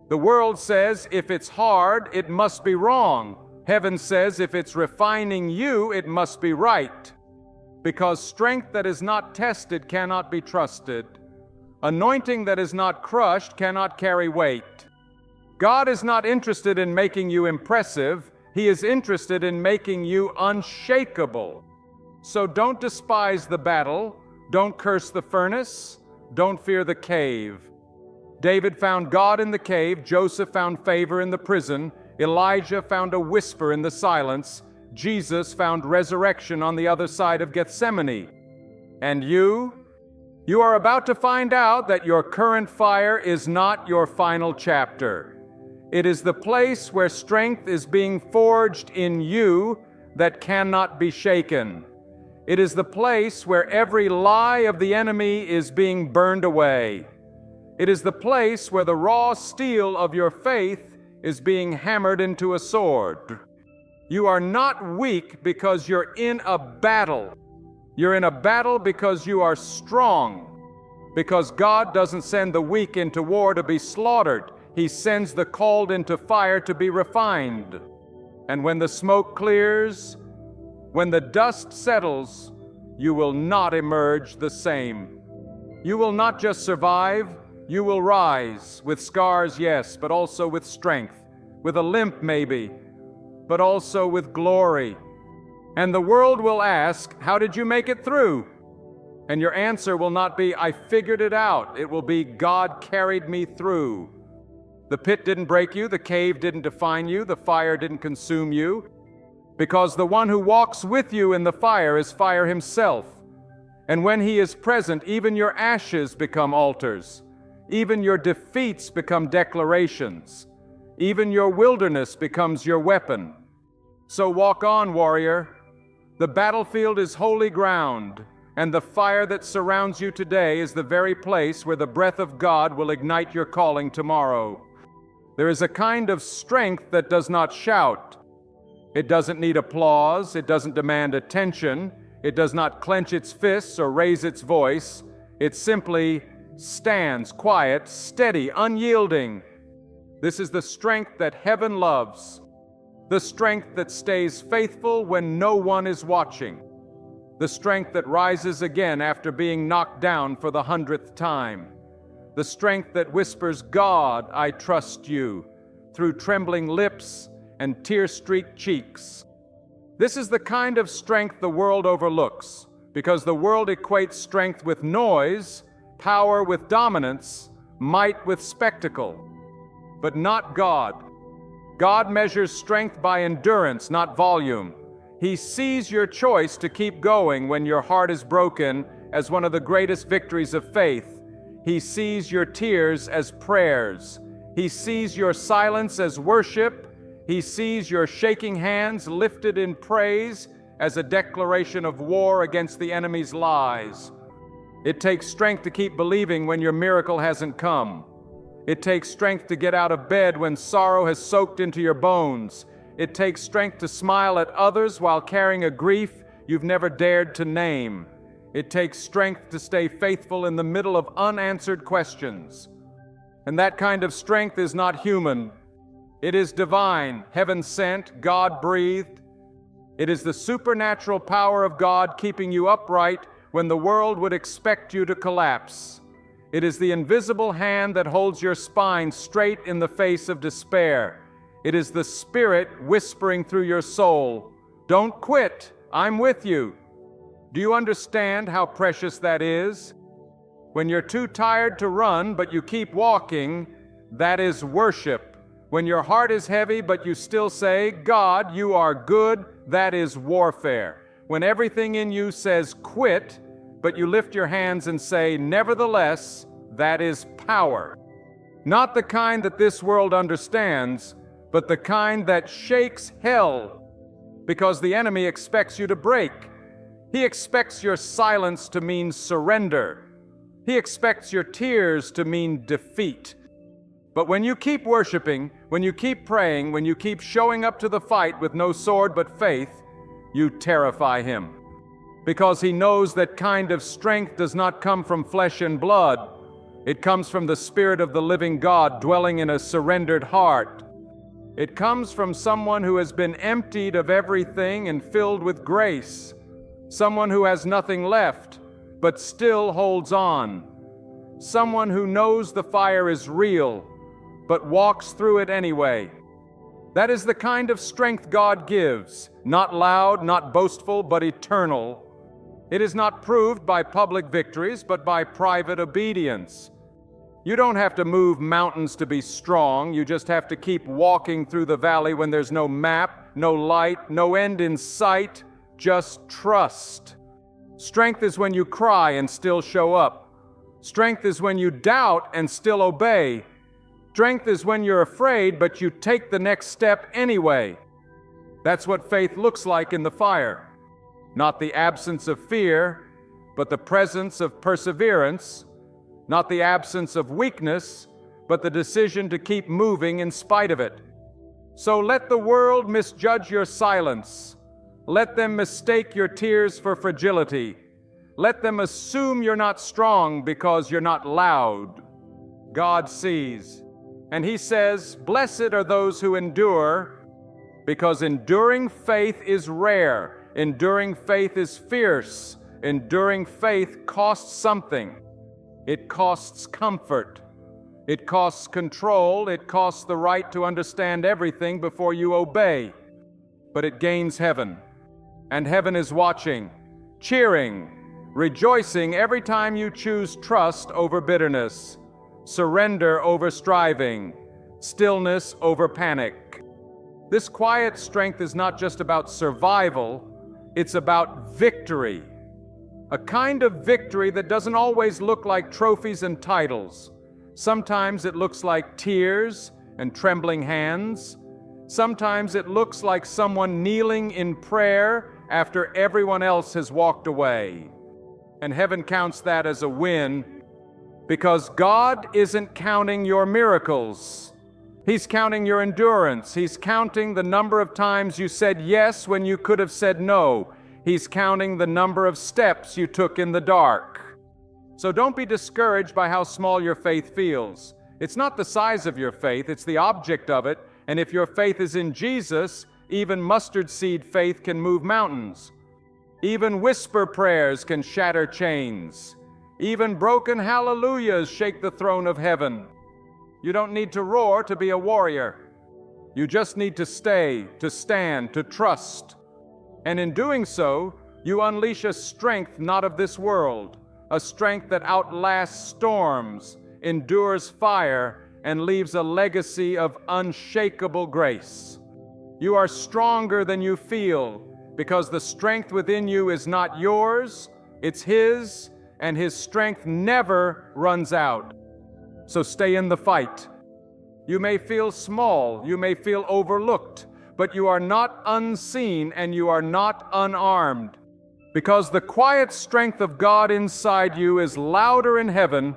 The world says if it's hard, it must be wrong. Heaven says if it's refining you, it must be right. Because strength that is not tested cannot be trusted. Anointing that is not crushed cannot carry weight. God is not interested in making you impressive. He is interested in making you unshakable. So don't despise the battle. Don't curse the furnace. Don't fear the cave. David found God in the cave. Joseph found favor in the prison. Elijah found a whisper in the silence. Jesus found resurrection on the other side of Gethsemane. And you are about to find out that your current fire is not your final chapter. It is the place where strength is being forged in you that cannot be shaken. It is the place where every lie of the enemy is being burned away. It is the place where the raw steel of your faith is being hammered into a sword. You are not weak because you're in a battle. You're in a battle because you are strong. Because God doesn't send the weak into war to be slaughtered. He sends the called into fire to be refined. And when the smoke clears, when the dust settles, you will not emerge the same. You will not just survive, you will rise, with scars, yes, but also with strength, with a limp maybe, but also with glory. And the world will ask, how did you make it through? And your answer will not be, I figured it out. It will be, God carried me through. The pit didn't break you, the cave didn't define you, the fire didn't consume you, because the one who walks with you in the fire is fire himself. And when he is present, even your ashes become altars. Even your defeats become declarations. Even your wilderness becomes your weapon. So walk on, warrior. The battlefield is holy ground, and the fire that surrounds you today is the very place where the breath of God will ignite your calling tomorrow. There is a kind of strength that does not shout. It doesn't need applause. It doesn't demand attention. It does not clench its fists or raise its voice. It simply stands quiet, steady, unyielding. This is the strength that heaven loves. The strength that stays faithful when no one is watching. The strength that rises again after being knocked down for the 100th time. The strength that whispers, God, I trust you, through trembling lips and tear-streaked cheeks. This is the kind of strength the world overlooks, because the world equates strength with noise, power with dominance, might with spectacle. But not God. God measures strength by endurance, not volume. He sees your choice to keep going when your heart is broken as one of the greatest victories of faith. He sees your tears as prayers. He sees your silence as worship. He sees your shaking hands lifted in praise as a declaration of war against the enemy's lies. It takes strength to keep believing when your miracle hasn't come. It takes strength to get out of bed when sorrow has soaked into your bones. It takes strength to smile at others while carrying a grief you've never dared to name. It takes strength to stay faithful in the middle of unanswered questions. And that kind of strength is not human. It is divine, heaven-sent, God-breathed. It is the supernatural power of God keeping you upright when the world would expect you to collapse. It is the invisible hand that holds your spine straight in the face of despair. It is the Spirit whispering through your soul, don't quit, I'm with you. Do you understand how precious that is? When you're too tired to run, but you keep walking, that is worship. When your heart is heavy, but you still say, God, you are good, that is warfare. When everything in you says quit, but you lift your hands and say, nevertheless, that is power. Not the kind that this world understands, but the kind that shakes hell, because the enemy expects you to break. He expects your silence to mean surrender. He expects your tears to mean defeat. But when you keep worshiping, when you keep praying, when you keep showing up to the fight with no sword but faith, you terrify him. Because he knows that kind of strength does not come from flesh and blood. It comes from the Spirit of the living God dwelling in a surrendered heart. It comes from someone who has been emptied of everything and filled with grace. Someone who has nothing left, but still holds on. Someone who knows the fire is real, but walks through it anyway. That is the kind of strength God gives, not loud, not boastful, but eternal. It is not proved by public victories, but by private obedience. You don't have to move mountains to be strong. You just have to keep walking through the valley when there's no map, no light, no end in sight. Just trust. Strength is when you cry and still show up. Strength is when you doubt and still obey. Strength is when you're afraid, but you take the next step anyway. That's what faith looks like in the fire. Not the absence of fear, but the presence of perseverance. Not the absence of weakness, but the decision to keep moving in spite of it. So let the world misjudge your silence. Let them mistake your tears for fragility. Let them assume you're not strong because you're not loud. God sees. And He says, "Blessed are those who endure," because enduring faith is rare. Enduring faith is fierce. Enduring faith costs something. It costs comfort. It costs control. It costs the right to understand everything before you obey. But it gains heaven. And heaven is watching, cheering, rejoicing every time you choose trust over bitterness, surrender over striving, stillness over panic. This quiet strength is not just about survival, it's about victory. A kind of victory that doesn't always look like trophies and titles. Sometimes it looks like tears and trembling hands. Sometimes it looks like someone kneeling in prayer after everyone else has walked away. And heaven counts that as a win, because God isn't counting your miracles. He's counting your endurance. He's counting the number of times you said yes when you could have said no. He's counting the number of steps you took in the dark. So don't be discouraged by how small your faith feels. It's not the size of your faith, it's the object of it. And if your faith is in Jesus, even mustard seed faith can move mountains. Even whisper prayers can shatter chains. Even broken hallelujahs shake the throne of heaven. You don't need to roar to be a warrior. You just need to stay, to stand, to trust. And in doing so, you unleash a strength not of this world, a strength that outlasts storms, endures fire, and leaves a legacy of unshakable grace. You are stronger than you feel, because the strength within you is not yours, it's His, and His strength never runs out. So stay in the fight. You may feel small, you may feel overlooked, but you are not unseen and you are not unarmed, because the quiet strength of God inside you is louder in heaven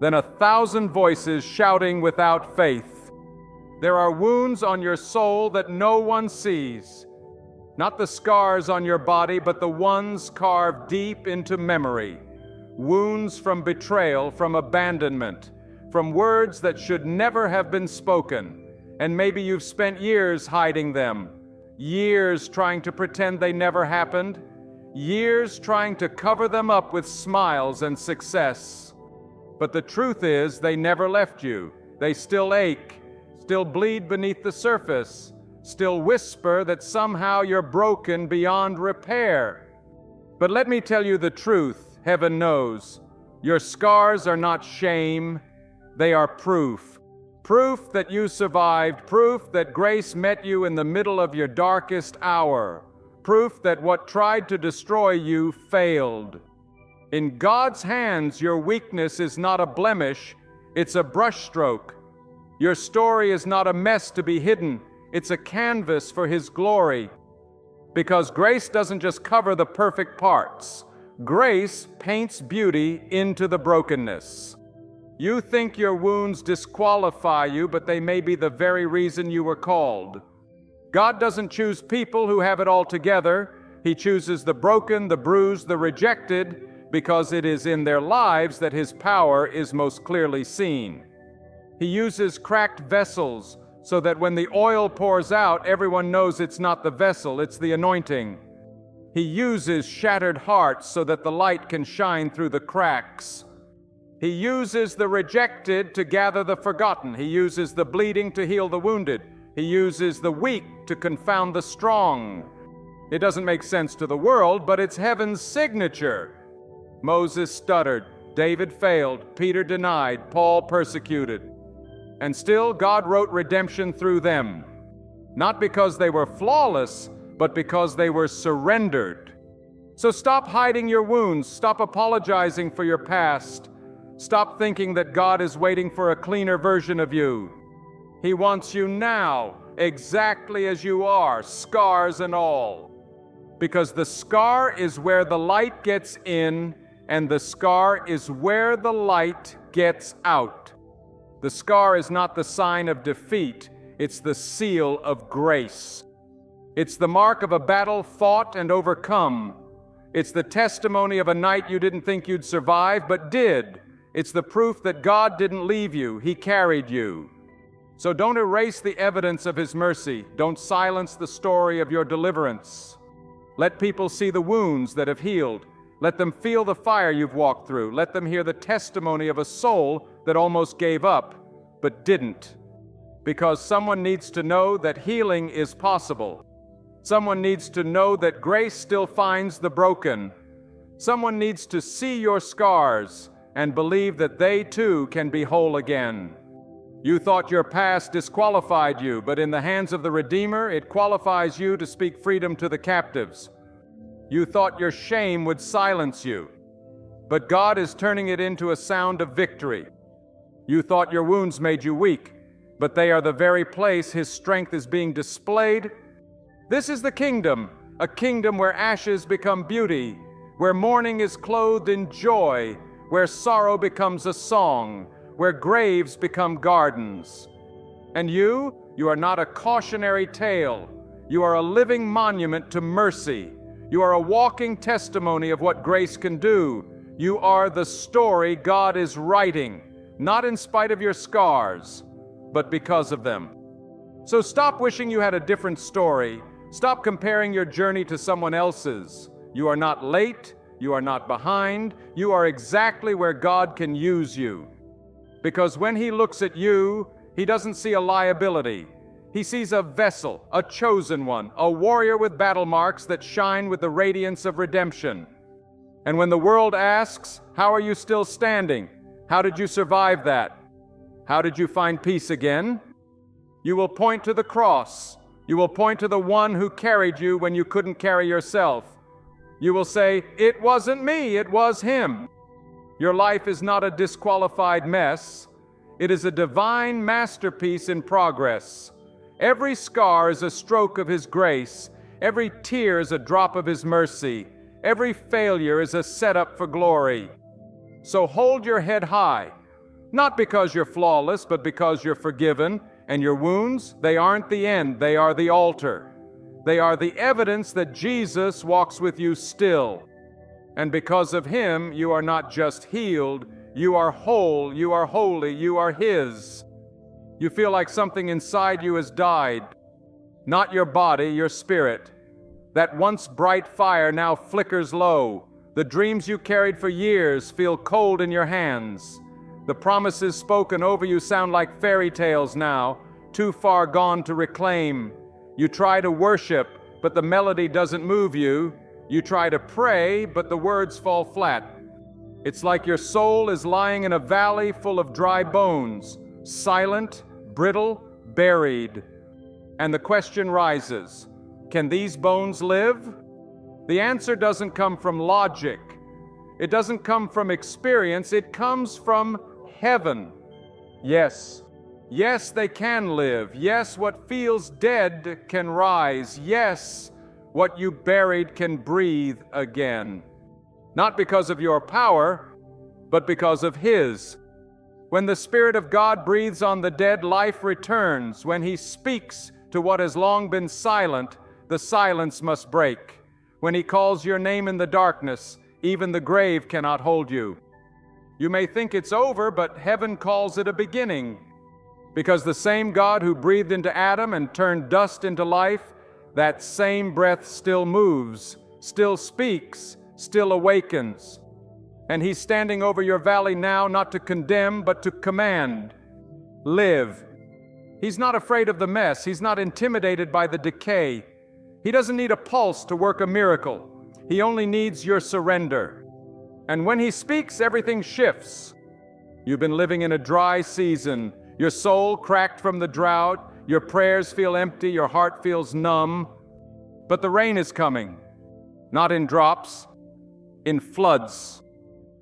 than 1,000 voices shouting without faith. There are wounds on your soul that no one sees. Not the scars on your body, but the ones carved deep into memory. Wounds from betrayal, from abandonment, from words that should never have been spoken. And maybe you've spent years hiding them, years trying to pretend they never happened, years trying to cover them up with smiles and success. But the truth is, they never left you. They still ache, still bleed beneath the surface, still whisper that somehow you're broken beyond repair. But let me tell you the truth, heaven knows. Your scars are not shame, they are proof. Proof that you survived, proof that grace met you in the middle of your darkest hour, proof that what tried to destroy you failed. In God's hands, your weakness is not a blemish, It's a brushstroke. Your story is not a mess to be hidden. It's a canvas for His glory. Because grace doesn't just cover the perfect parts. Grace paints beauty into the brokenness. You think your wounds disqualify you, but they may be the very reason you were called. God doesn't choose people who have it all together. He chooses the broken, the bruised, the rejected, because it is in their lives that His power is most clearly seen. He uses cracked vessels so that when the oil pours out, everyone knows it's not the vessel, it's the anointing. He uses shattered hearts so that the light can shine through the cracks. He uses the rejected to gather the forgotten. He uses the bleeding to heal the wounded. He uses the weak to confound the strong. It doesn't make sense to the world, but it's heaven's signature. Moses stuttered, David failed, Peter denied, Paul persecuted. And still God wrote redemption through them. Not because they were flawless, but because they were surrendered. So stop hiding your wounds. Stop apologizing for your past. Stop thinking that God is waiting for a cleaner version of you. He wants you now, exactly as you are, scars and all. Because the scar is where the light gets in, and the scar is where the light gets out. The scar is not the sign of defeat, it's the seal of grace. It's the mark of a battle fought and overcome. It's the testimony of a night you didn't think you'd survive, but did. It's the proof that God didn't leave you, He carried you. So don't erase the evidence of His mercy. Don't silence the story of your deliverance. Let people see the wounds that have healed. Let them feel the fire you've walked through. Let them hear the testimony of a soul that almost gave up, but didn't. Because someone needs to know that healing is possible. Someone needs to know that grace still finds the broken. Someone needs to see your scars and believe that they too can be whole again. You thought your past disqualified you, but in the hands of the Redeemer, it qualifies you to speak freedom to the captives. You thought your shame would silence you, but God is turning it into a sound of victory. You thought your wounds made you weak, but they are the very place His strength is being displayed. This is the kingdom, a kingdom where ashes become beauty, where mourning is clothed in joy, where sorrow becomes a song, where graves become gardens. And you are not a cautionary tale. You are a living monument to mercy. You are a walking testimony of what grace can do. You are the story God is writing, not in spite of your scars, but because of them. So stop wishing you had a different story. Stop comparing your journey to someone else's. You are not late. You are not behind. You are exactly where God can use you. Because when He looks at you, He doesn't see a liability. He sees a vessel, a chosen one, a warrior with battle marks that shine with the radiance of redemption. And when the world asks, how are you still standing? How did you survive that? How did you find peace again? You will point to the cross. You will point to the one who carried you when you couldn't carry yourself. You will say, it wasn't me, it was Him. Your life is not a disqualified mess. It is a divine masterpiece in progress. Every scar is a stroke of His grace. Every tear is a drop of His mercy. Every failure is a setup for glory. So hold your head high, not because you're flawless, but because you're forgiven, and your wounds, they aren't the end, they are the altar. They are the evidence that Jesus walks with you still. And because of Him, you are not just healed, you are whole, you are holy, you are His. You feel like something inside you has died. Not your body, your spirit. That once bright fire now flickers low. The dreams you carried for years feel cold in your hands. The promises spoken over you sound like fairy tales now, too far gone to reclaim. You try to worship, but the melody doesn't move you. You try to pray, but the words fall flat. It's like your soul is lying in a valley full of dry bones, silent, brittle, buried. And the question rises, can these bones live? The answer doesn't come from logic. It doesn't come from experience. It comes from heaven. Yes. Yes, they can live. Yes, what feels dead can rise. Yes, what you buried can breathe again. Not because of your power, but because of His. When the Spirit of God breathes on the dead, life returns. When He speaks to what has long been silent, the silence must break. When He calls your name in the darkness, even the grave cannot hold you. You may think it's over, but heaven calls it a beginning. Because the same God who breathed into Adam and turned dust into life, that same breath still moves, still speaks, still awakens. And He's standing over your valley now, not to condemn, but to command. Live. He's not afraid of the mess. He's not intimidated by the decay. He doesn't need a pulse to work a miracle. He only needs your surrender. And when He speaks, everything shifts. You've been living in a dry season. Your soul cracked from the drought. Your prayers feel empty. Your heart feels numb. But the rain is coming. Not in drops, in floods.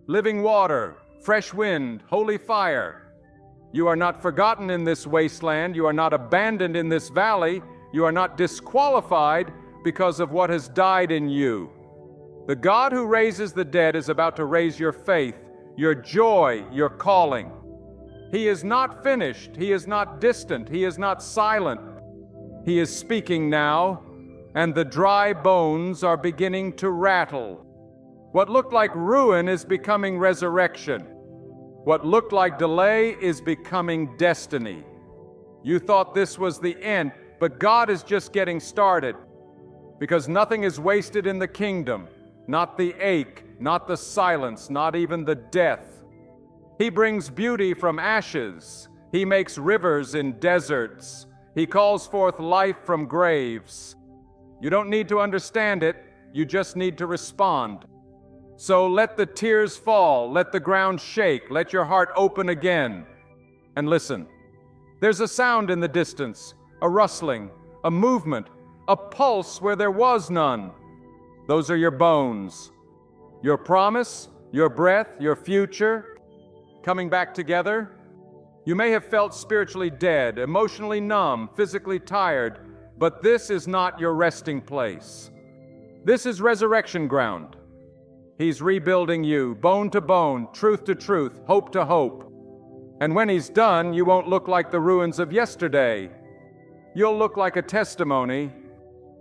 Living water, fresh wind, holy fire. You are not forgotten in this wasteland. You are not abandoned in this valley. You are not disqualified because of what has died in you. The God who raises the dead is about to raise your faith, your joy, your calling. He is not finished. He is not distant. He is not silent. He is speaking now, and the dry bones are beginning to rattle. What looked like ruin is becoming resurrection. What looked like delay is becoming destiny. You thought this was the end, but God is just getting started. Because nothing is wasted in the kingdom, not the ache, not the silence, not even the death. He brings beauty from ashes. He makes rivers in deserts. He calls forth life from graves. You don't need to understand it, you just need to respond. So let the tears fall, let the ground shake, let your heart open again. And listen, there's a sound in the distance, a rustling, a movement, a pulse where there was none. Those are your bones. Your promise, your breath, your future, coming back together. You may have felt spiritually dead, emotionally numb, physically tired, but this is not your resting place. This is resurrection ground. He's rebuilding you, bone to bone, truth to truth, hope to hope. And when He's done, you won't look like the ruins of yesterday. You'll look like a testimony.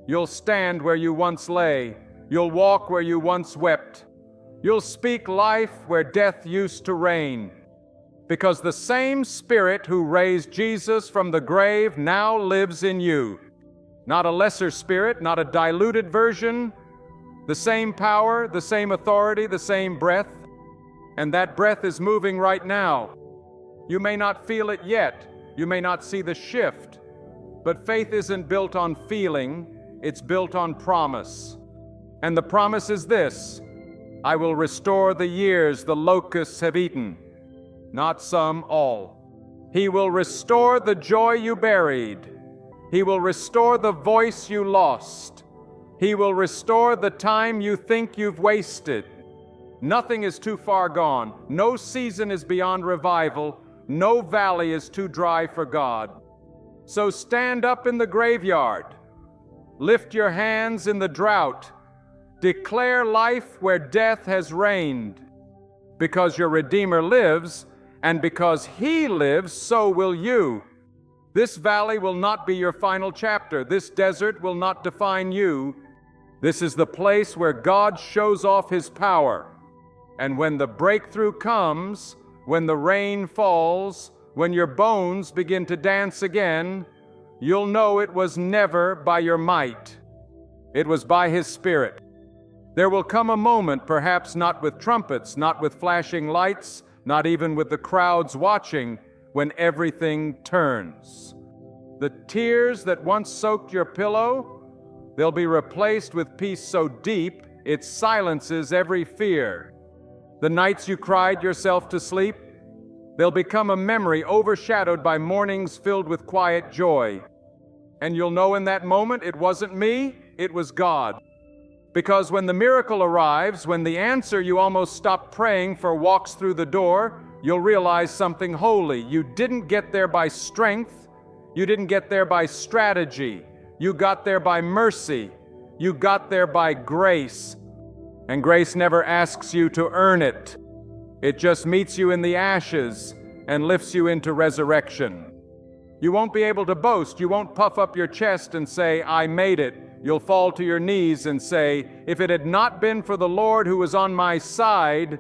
You'll stand where you once lay. You'll walk where you once wept. You'll speak life where death used to reign. Because the same Spirit who raised Jesus from the grave now lives in you. Not a lesser spirit, not a diluted version. The same power, the same authority, the same breath. And that breath is moving right now. You may not feel it yet. You may not see the shift. But faith isn't built on feeling. It's built on promise. And the promise is this: I will restore the years the locusts have eaten. Not some, all. He will restore the joy you buried. He will restore the voice you lost. He will restore the time you think you've wasted. Nothing is too far gone. No season is beyond revival. No valley is too dry for God. So stand up in the graveyard. Lift your hands in the drought. Declare life where death has reigned. Because your Redeemer lives, and because He lives, so will you. This valley will not be your final chapter. This desert will not define you. This is the place where God shows off His power. And when the breakthrough comes, when the rain falls, when your bones begin to dance again, you'll know it was never by your might. It was by His Spirit. There will come a moment, perhaps not with trumpets, not with flashing lights, not even with the crowds watching, when everything turns. The tears that once soaked your pillow, they'll be replaced with peace so deep it silences every fear. The nights you cried yourself to sleep, they'll become a memory overshadowed by mornings filled with quiet joy. And you'll know in that moment it wasn't me, it was God. Because when the miracle arrives, when the answer you almost stopped praying for walks through the door, you'll realize something holy. You didn't get there by strength. You didn't get there by strategy. You got there by mercy. You got there by grace. And grace never asks you to earn it. It just meets you in the ashes and lifts you into resurrection. You won't be able to boast. You won't puff up your chest and say, I made it. You'll fall to your knees and say, if it had not been for the Lord who was on my side,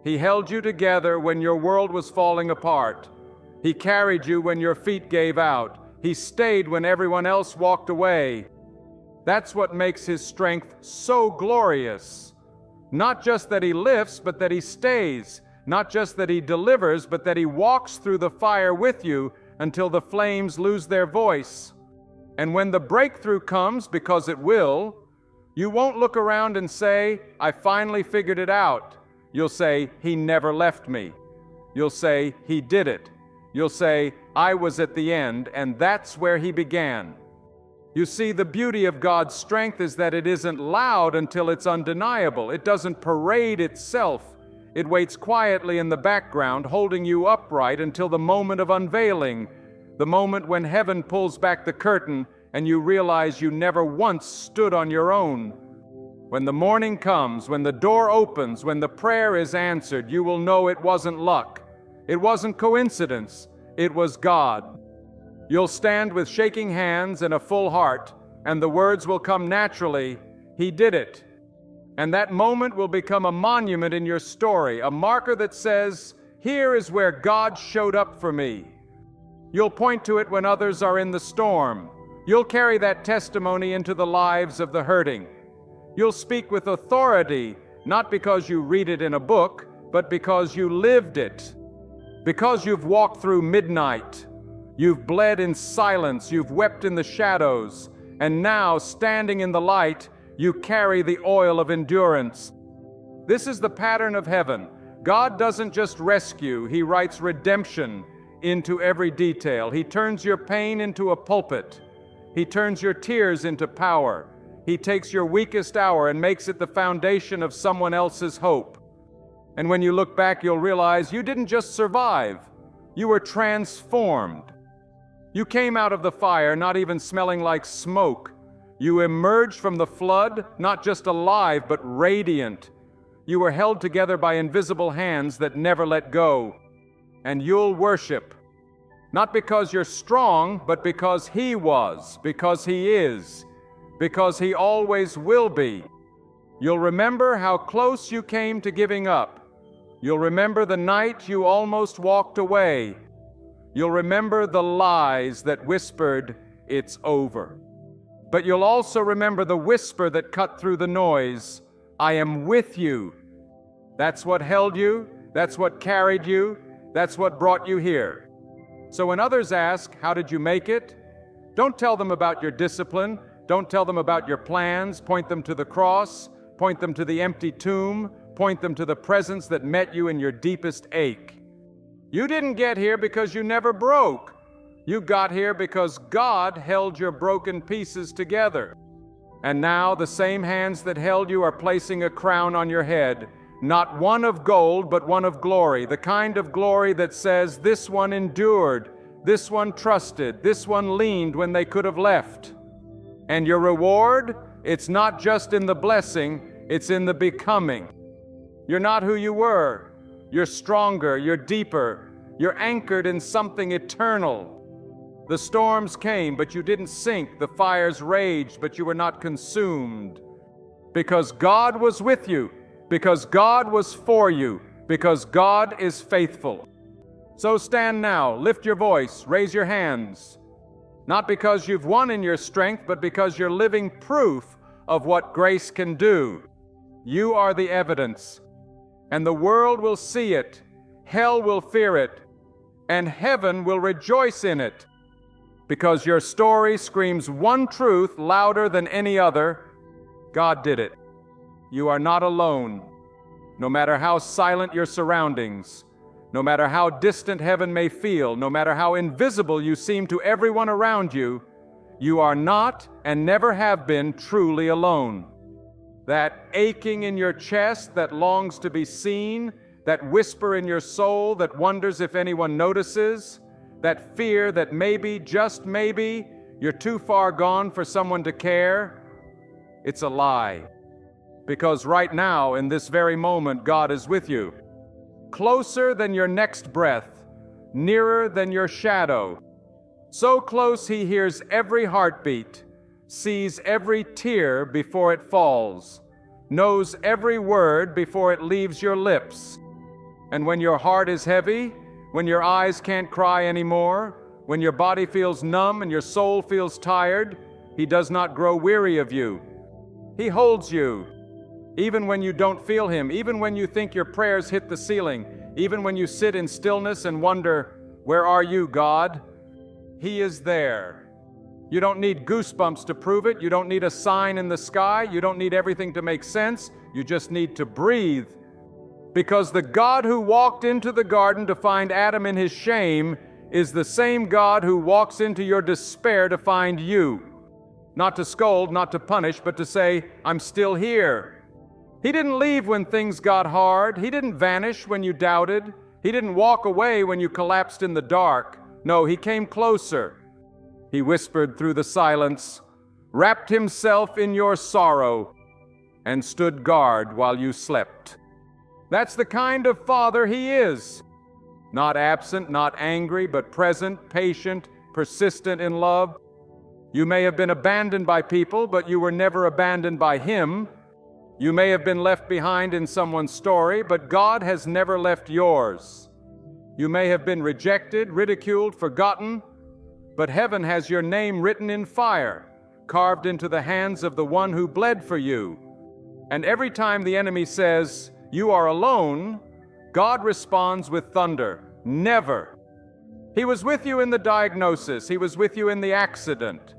He held you together when your world was falling apart. He carried you when your feet gave out. He stayed when everyone else walked away. That's what makes His strength so glorious. Not just that He lifts, but that He stays. Not just that He delivers, but that He walks through the fire with you until the flames lose their voice. And when the breakthrough comes, because it will, you won't look around and say, I finally figured it out. You'll say, He never left me. You'll say, He did it. You'll say, I was at the end, and that's where He began. You see, the beauty of God's strength is that it isn't loud until it's undeniable. It doesn't parade itself. It waits quietly in the background, holding you upright until the moment of unveiling, the moment when heaven pulls back the curtain and you realize you never once stood on your own. When the morning comes, when the door opens, when the prayer is answered, you will know it wasn't luck. It wasn't coincidence. It was God. You'll stand with shaking hands and a full heart, and the words will come naturally, He did it. And that moment will become a monument in your story, a marker that says, here is where God showed up for me. You'll point to it when others are in the storm. You'll carry that testimony into the lives of the hurting. You'll speak with authority, not because you read it in a book, but because you lived it. Because you've walked through midnight. You've bled in silence. You've wept in the shadows. And now, standing in the light, you carry the oil of endurance. This is the pattern of heaven. God doesn't just rescue. He writes redemption into every detail. He turns your pain into a pulpit. He turns your tears into power. He takes your weakest hour and makes it the foundation of someone else's hope. And when you look back, you'll realize you didn't just survive. You were transformed. You came out of the fire not even smelling like smoke. You emerged from the flood not just alive, but radiant. You were held together by invisible hands that never let go. And you'll worship, not because you're strong, but because He was, because He is, because He always will be. You'll remember how close you came to giving up. You'll remember the night you almost walked away. You'll remember the lies that whispered, it's over. But you'll also remember the whisper that cut through the noise, I am with you. That's what held you, that's what carried you, that's what brought you here. So when others ask, how did you make it? Don't tell them about your discipline, don't tell them about your plans, point them to the cross, point them to the empty tomb, point them to the presence that met you in your deepest ache. You didn't get here because you never broke. You got here because God held your broken pieces together. And now the same hands that held you are placing a crown on your head, not one of gold, but one of glory, the kind of glory that says, this one endured, this one trusted, this one leaned when they could have left. And your reward, it's not just in the blessing, it's in the becoming. You're not who you were. You're stronger, you're deeper, you're anchored in something eternal. The storms came, but you didn't sink. The fires raged, but you were not consumed. Because God was with you, because God was for you, because God is faithful. So stand now, lift your voice, raise your hands. Not because you've won in your strength, but because you're living proof of what grace can do. You are the evidence, and the world will see it, hell will fear it, and heaven will rejoice in it. Because your story screams one truth louder than any other: God did it. You are not alone. No matter how silent your surroundings, no matter how distant heaven may feel, no matter how invisible you seem to everyone around you, you are not and never have been truly alone. That aching in your chest that longs to be seen, that whisper in your soul that wonders if anyone notices, that fear that maybe, just maybe, you're too far gone for someone to care, it's a lie. Because right now, in this very moment, God is with you. Closer than your next breath, nearer than your shadow. So close He hears every heartbeat, sees every tear before it falls, knows every word before it leaves your lips. And when your heart is heavy, when your eyes can't cry anymore, when your body feels numb and your soul feels tired, He does not grow weary of you. He holds you. Even when you don't feel Him, even when you think your prayers hit the ceiling, even when you sit in stillness and wonder, where are you, God? He is there. You don't need goosebumps to prove it. You don't need a sign in the sky. You don't need everything to make sense. You just need to breathe. Because the God who walked into the garden to find Adam in his shame is the same God who walks into your despair to find you. Not to scold, not to punish, but to say, I'm still here. He didn't leave when things got hard. He didn't vanish when you doubted. He didn't walk away when you collapsed in the dark. No, He came closer. He whispered through the silence, wrapped Himself in your sorrow, and stood guard while you slept. That's the kind of Father He is. Not absent, not angry, but present, patient, persistent in love. You may have been abandoned by people, but you were never abandoned by Him. You may have been left behind in someone's story, but God has never left yours. You may have been rejected, ridiculed, forgotten, but heaven has your name written in fire, carved into the hands of the one who bled for you. And every time the enemy says, you are alone, God responds with thunder, never. He was with you in the diagnosis. He was with you in the accident.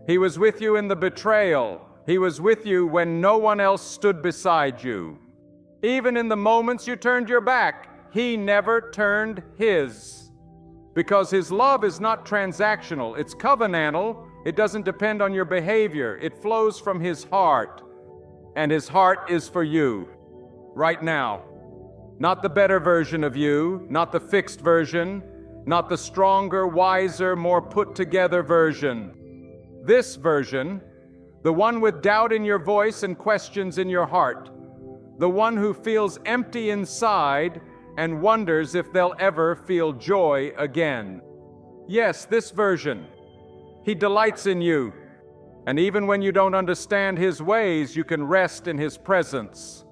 He was with you in the betrayal. He was with you when no one else stood beside you. Even in the moments you turned your back, He never turned His. Because His love is not transactional, it's covenantal. It doesn't depend on your behavior. It flows from His heart. And His heart is for you, right now. Not the better version of you, not the fixed version, not the stronger, wiser, more put together version. This version, the one with doubt in your voice and questions in your heart, the one who feels empty inside and wonders if they'll ever feel joy again. Yes, this version. He delights in you, and even when you don't understand His ways, you can rest in His presence.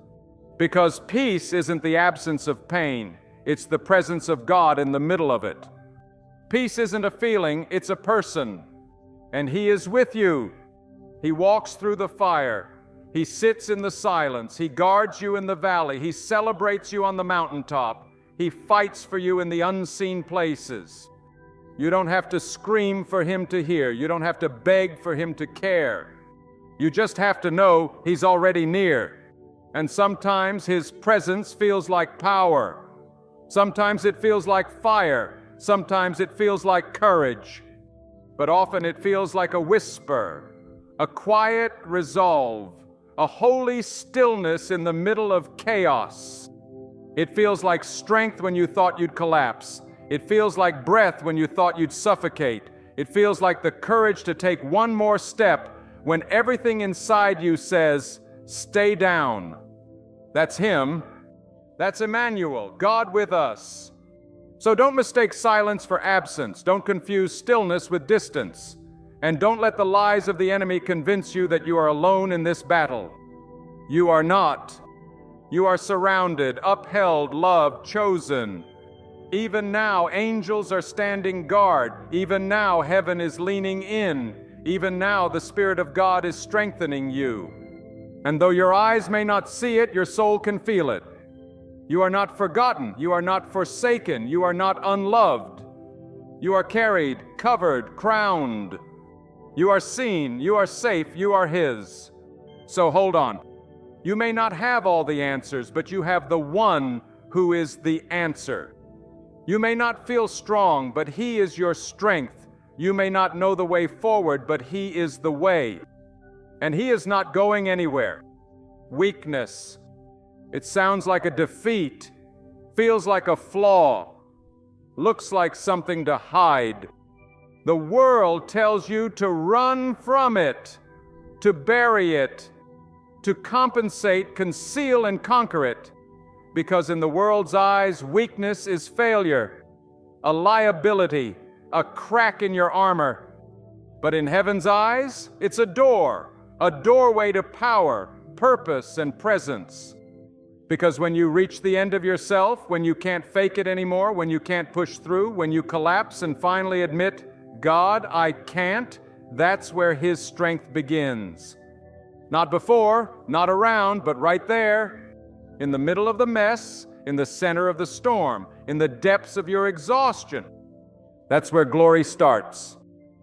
Because peace isn't the absence of pain, it's the presence of God in the middle of it. Peace isn't a feeling, it's a person, and He is with you. He walks through the fire. He sits in the silence. He guards you in the valley. He celebrates you on the mountaintop. He fights for you in the unseen places. You don't have to scream for Him to hear. You don't have to beg for Him to care. You just have to know He's already near. And sometimes His presence feels like power. Sometimes it feels like fire. Sometimes it feels like courage. But often it feels like a whisper, a quiet resolve, a holy stillness in the middle of chaos. It feels like strength when you thought you'd collapse. It feels like breath when you thought you'd suffocate. It feels like the courage to take one more step when everything inside you says, stay down. That's Him. That's Emmanuel, God with us. So don't mistake silence for absence. Don't confuse stillness with distance. And don't let the lies of the enemy convince you that you are alone in this battle. You are not. You are surrounded, upheld, loved, chosen. Even now, angels are standing guard. Even now, heaven is leaning in. Even now, the Spirit of God is strengthening you. And though your eyes may not see it, your soul can feel it. You are not forgotten. You are not forsaken. You are not unloved. You are carried, covered, crowned. You are seen. You are safe. You are His. So hold on. You may not have all the answers, but you have the one who is the answer. You may not feel strong, but He is your strength. You may not know the way forward, but He is the way. And He is not going anywhere. Weakness. It sounds like a defeat. feels like a flaw, looks like something to hide. The world tells you to run from it, to bury it, to compensate, conceal, and conquer it, because in the world's eyes, weakness is failure, a liability, a crack in your armor. But in heaven's eyes, it's a doorway to power, purpose, and presence. Because when you reach the end of yourself, when you can't fake it anymore, when you can't push through, when you collapse and finally admit, God, I can't, that's where His strength begins. Not before, not around, but right there, in the middle of the mess, in the center of the storm, in the depths of your exhaustion. That's where glory starts.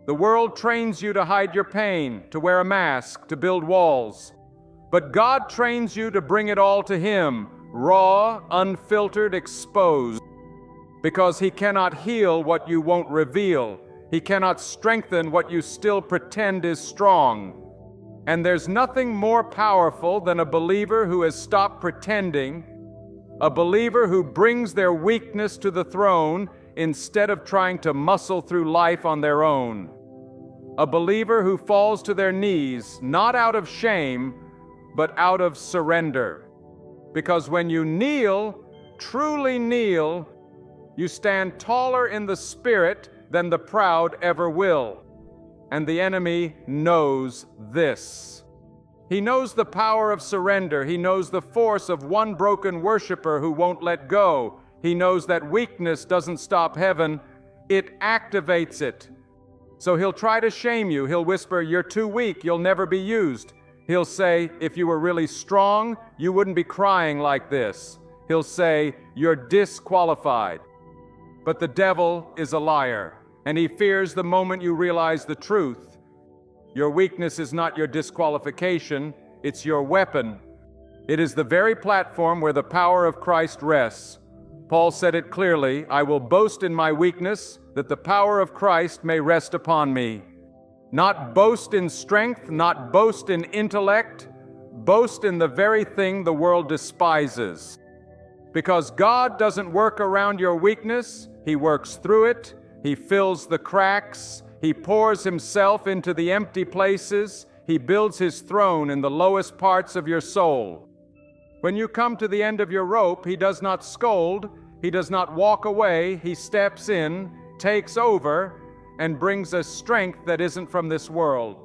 The world trains you to hide your pain, to wear a mask, to build walls. But God trains you to bring it all to Him, raw, unfiltered, exposed. Because He cannot heal what you won't reveal. He cannot strengthen what you still pretend is strong. And there's nothing more powerful than a believer who has stopped pretending, a believer who brings their weakness to the throne instead of trying to muscle through life on their own. A believer who falls to their knees, not out of shame, but out of surrender. Because when you kneel, truly kneel, you stand taller in the Spirit than the proud ever will. And the enemy knows this. He knows the power of surrender. He knows the force of one broken worshiper who won't let go. He knows that weakness doesn't stop heaven, it activates it. So he'll try to shame you. He'll whisper, you're too weak, you'll never be used. He'll say, if you were really strong, you wouldn't be crying like this. He'll say, you're disqualified. But the devil is a liar, and he fears the moment you realize the truth. Your weakness is not your disqualification, it's your weapon. It is the very platform where the power of Christ rests. Paul said it clearly, I will boast in my weakness, that the power of Christ may rest upon me. Not boast in strength, not boast in intellect, boast in the very thing the world despises. Because God doesn't work around your weakness, He works through it, He fills the cracks, He pours Himself into the empty places, He builds His throne in the lowest parts of your soul. When you come to the end of your rope, He does not scold, He does not walk away, He steps in, takes over, and brings a strength that isn't from this world.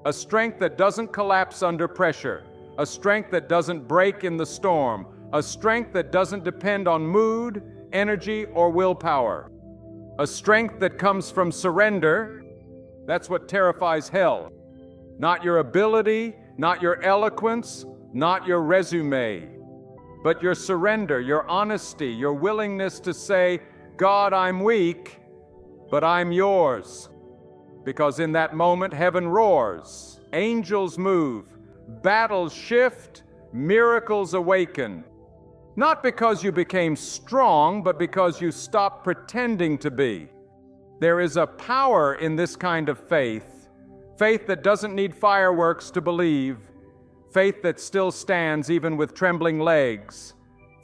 A strength that doesn't collapse under pressure, a strength that doesn't break in the storm, a strength that doesn't depend on mood, energy, or willpower. A strength that comes from surrender. That's what terrifies hell. Not your ability, not your eloquence, not your resume, but your surrender, your honesty, your willingness to say, God, I'm weak, but I'm yours. Because in that moment, heaven roars, angels move, battles shift, miracles awaken. Not because you became strong, but because you stopped pretending to be. There is a power in this kind of faith, faith that doesn't need fireworks to believe, faith that still stands even with trembling legs,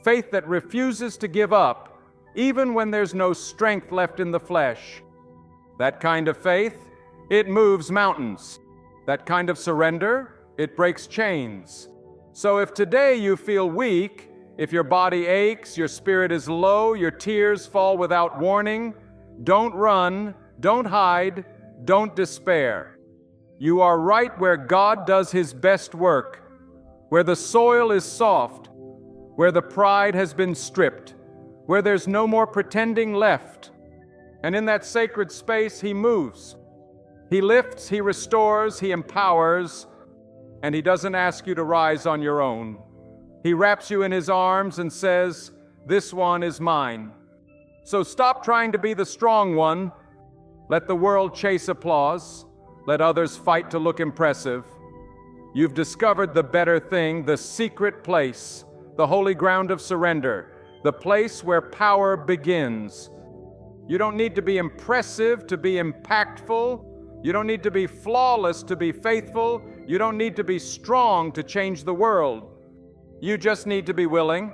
faith that refuses to give up even when there's no strength left in the flesh. That kind of faith, it moves mountains. That kind of surrender, it breaks chains. So if today you feel weak, if your body aches, your spirit is low, your tears fall without warning, don't run, don't hide, don't despair. You are right where God does His best work, where the soil is soft, where the pride has been stripped, where there's no more pretending left. And in that sacred space, He moves. He lifts, He restores, He empowers, and He doesn't ask you to rise on your own. He wraps you in His arms and says, this one is mine. So stop trying to be the strong one. Let the world chase applause. Let others fight to look impressive. You've discovered the better thing, the secret place, the holy ground of surrender, the place where power begins. You don't need to be impressive to be impactful. You don't need to be flawless to be faithful. You don't need to be strong to change the world. You just need to be willing.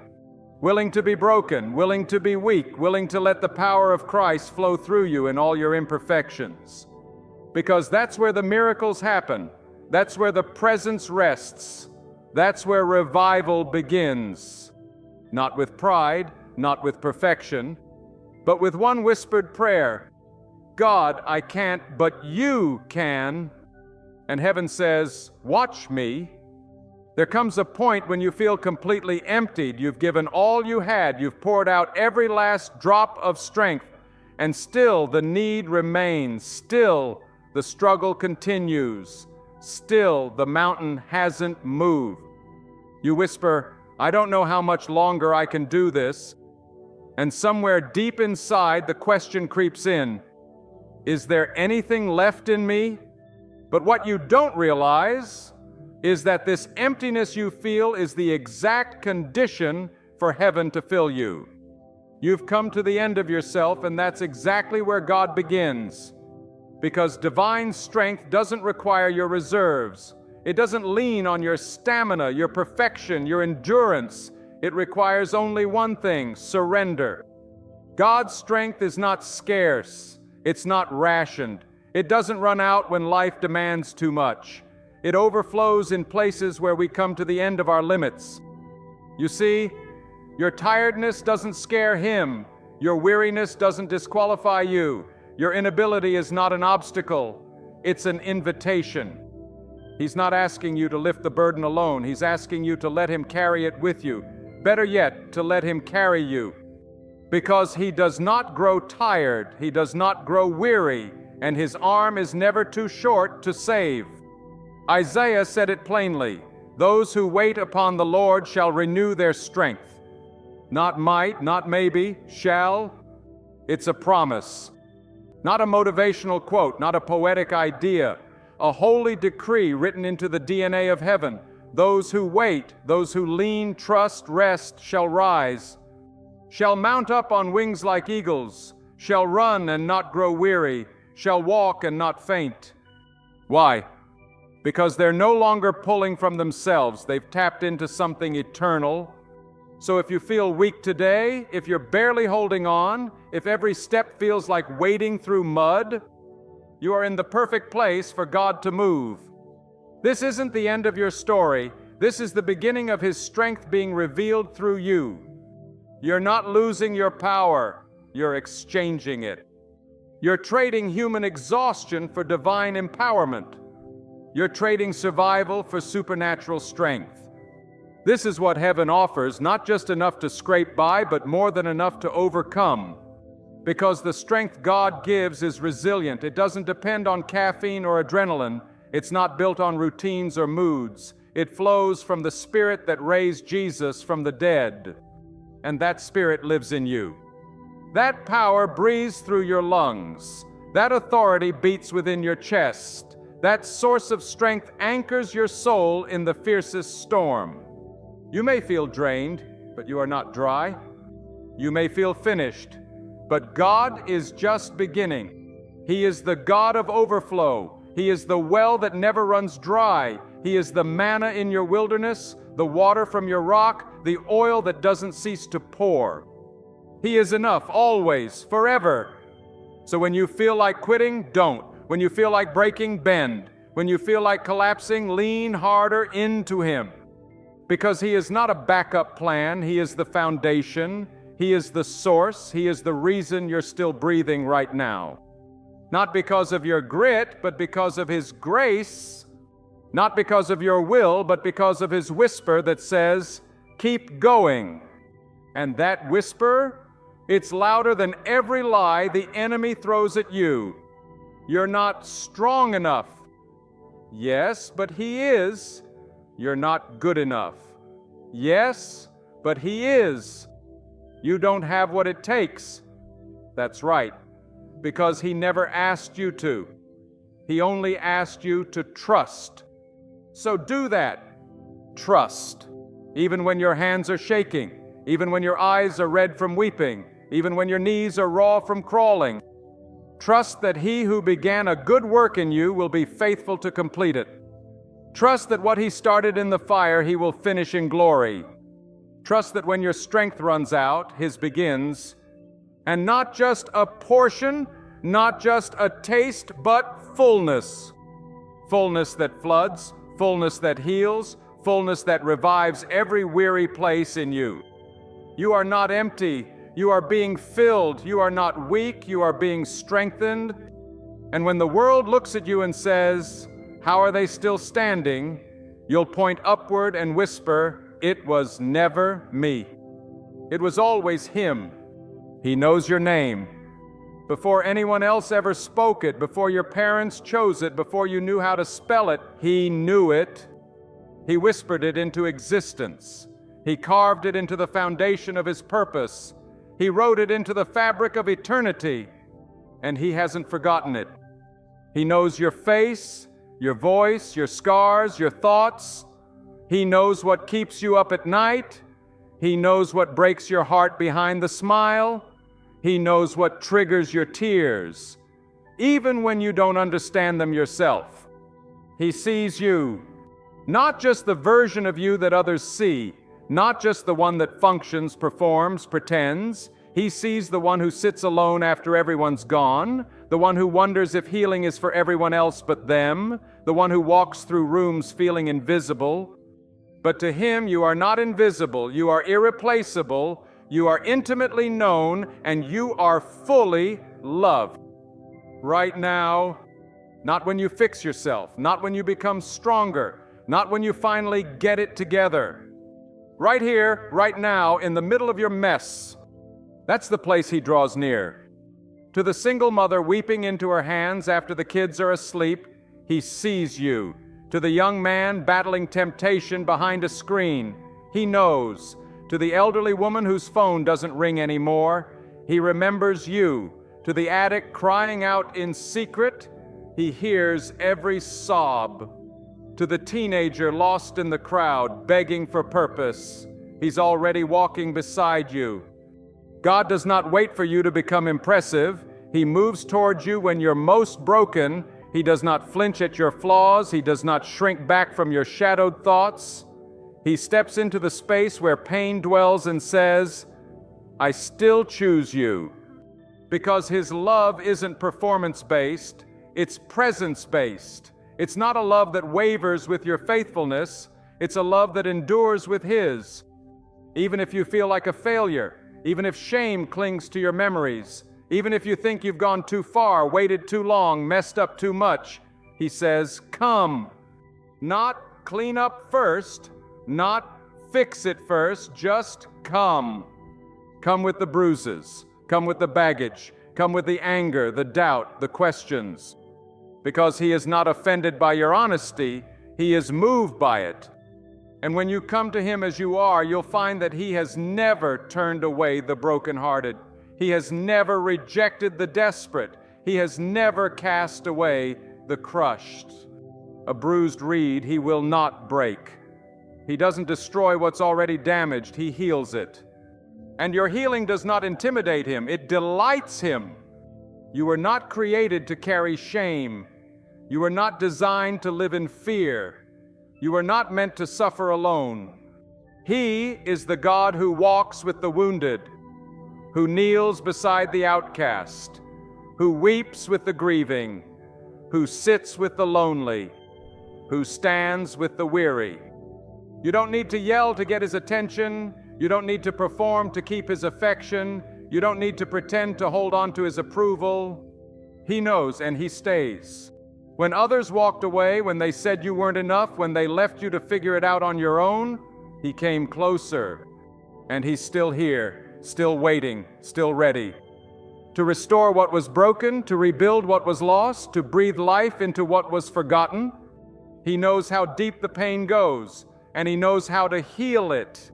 willing to be broken, willing to be weak, willing to let the power of Christ flow through you in all your imperfections. Because that's where the miracles happen. That's where the presence rests. That's where revival begins. Not with pride, not with perfection, but with one whispered prayer. God, I can't, but you can. And heaven says, watch me. There comes a point when you feel completely emptied. You've given all you had. You've poured out every last drop of strength. And still the need remains. Still the struggle continues. Still the mountain hasn't moved. You whisper, I don't know how much longer I can do this. And somewhere deep inside the question creeps in, is there anything left in me? But what you don't realize is that this emptiness you feel is the exact condition for heaven to fill you. You've come to the end of yourself, and that's exactly where God begins. Because divine strength doesn't require your reserves. It doesn't lean on your stamina, your perfection, your endurance. It requires only one thing: surrender. God's strength is not scarce. It's not rationed. It doesn't run out when life demands too much. It overflows in places where we come to the end of our limits. You see, your tiredness doesn't scare Him. Your weariness doesn't disqualify you. Your inability is not an obstacle. It's an invitation. He's not asking you to lift the burden alone. He's asking you to let Him carry it with you. Better yet, to let Him carry you. Because He does not grow tired. He does not grow weary. And His arm is never too short to save. Isaiah said it plainly, those who wait upon the Lord shall renew their strength. Not might, not maybe, shall. It's a promise. Not a motivational quote, not a poetic idea, a holy decree written into the DNA of heaven. Those who wait, those who lean, trust, rest, shall rise, shall mount up on wings like eagles, shall run and not grow weary, shall walk and not faint. Why? Because they're no longer pulling from themselves. They've tapped into something eternal. So if you feel weak today, if you're barely holding on, if every step feels like wading through mud, you are in the perfect place for God to move. This isn't the end of your story. This is the beginning of His strength being revealed through you. You're not losing your power. You're exchanging it. You're trading human exhaustion for divine empowerment. You're trading survival for supernatural strength. This is what heaven offers, not just enough to scrape by, but more than enough to overcome. Because the strength God gives is resilient. It doesn't depend on caffeine or adrenaline. It's not built on routines or moods. It flows from the Spirit that raised Jesus from the dead. And that Spirit lives in you. That power breathes through your lungs. That authority beats within your chest. That source of strength anchors your soul in the fiercest storm. You may feel drained, but you are not dry. You may feel finished, but God is just beginning. He is the God of overflow. He is the well that never runs dry. He is the manna in your wilderness, the water from your rock, the oil that doesn't cease to pour. He is enough, always, forever. So when you feel like quitting, don't. When you feel like breaking, bend. When you feel like collapsing, lean harder into Him. Because He is not a backup plan. He is the foundation. He is the source. He is the reason you're still breathing right now. Not because of your grit, but because of His grace. Not because of your will, but because of His whisper that says, keep going. And that whisper, it's louder than every lie the enemy throws at you. You're not strong enough. Yes, but He is. You're not good enough. Yes, but He is. You don't have what it takes. That's right, because He never asked you to. He only asked you to trust. So do that. Trust. Even when your hands are shaking, even when your eyes are red from weeping, even when your knees are raw from crawling. Trust that He who began a good work in you will be faithful to complete it. Trust that what He started in the fire, He will finish in glory. Trust that when your strength runs out, His begins. And not just a portion, not just a taste, but fullness. Fullness that floods, fullness that heals, fullness that revives every weary place in you. You are not empty. You are being filled. You are not weak. You are being strengthened. And when the world looks at you and says, "How are they still standing?" you'll point upward and whisper, "It was never me. It was always Him. He knows your name. Before anyone else ever spoke it, before your parents chose it, before you knew how to spell it, He knew it. He whispered it into existence. He carved it into the foundation of His purpose. He wrote it into the fabric of eternity, and He hasn't forgotten it. He knows your face, your voice, your scars, your thoughts. He knows what keeps you up at night. He knows what breaks your heart behind the smile. He knows what triggers your tears, even when you don't understand them yourself. He sees you, not just the version of you that others see, not just the one that functions, performs, pretends. He sees the one who sits alone after everyone's gone, the one who wonders if healing is for everyone else but them, the one who walks through rooms feeling invisible. But to Him you are not invisible, you are irreplaceable, you are intimately known, and you are fully loved. Right now, not when you fix yourself, not when you become stronger, not when you finally get it together. Right here, right now, in the middle of your mess. That's the place He draws near. To the single mother weeping into her hands after the kids are asleep, He sees you. To the young man battling temptation behind a screen, He knows. To the elderly woman whose phone doesn't ring anymore, He remembers you. To the addict crying out in secret, He hears every sob. To the teenager lost in the crowd, begging for purpose, He's already walking beside you. God does not wait for you to become impressive. He moves towards you when you're most broken. He does not flinch at your flaws. He does not shrink back from your shadowed thoughts. He steps into the space where pain dwells and says, "I still choose you." Because His love isn't performance-based, it's presence-based. It's not a love that wavers with your faithfulness. It's a love that endures with His. Even if you feel like a failure, even if shame clings to your memories, even if you think you've gone too far, waited too long, messed up too much, He says, "Come." Not clean up first, not fix it first, just come. Come with the bruises, come with the baggage, come with the anger, the doubt, the questions. Because He is not offended by your honesty, He is moved by it. And when you come to Him as you are, you'll find that He has never turned away the brokenhearted. He has never rejected the desperate. He has never cast away the crushed. A bruised reed He will not break. He doesn't destroy what's already damaged. He heals it. And your healing does not intimidate Him. It delights Him. You were not created to carry shame. You were not designed to live in fear. You were not meant to suffer alone. He is the God who walks with the wounded, who kneels beside the outcast, who weeps with the grieving, who sits with the lonely, who stands with the weary. You don't need to yell to get His attention. You don't need to perform to keep His affection. You don't need to pretend to hold on to His approval. He knows, and He stays. When others walked away, when they said you weren't enough, when they left you to figure it out on your own, He came closer. And He's still here, still waiting, still ready. To restore what was broken, to rebuild what was lost, to breathe life into what was forgotten. He knows how deep the pain goes, and He knows how to heal it.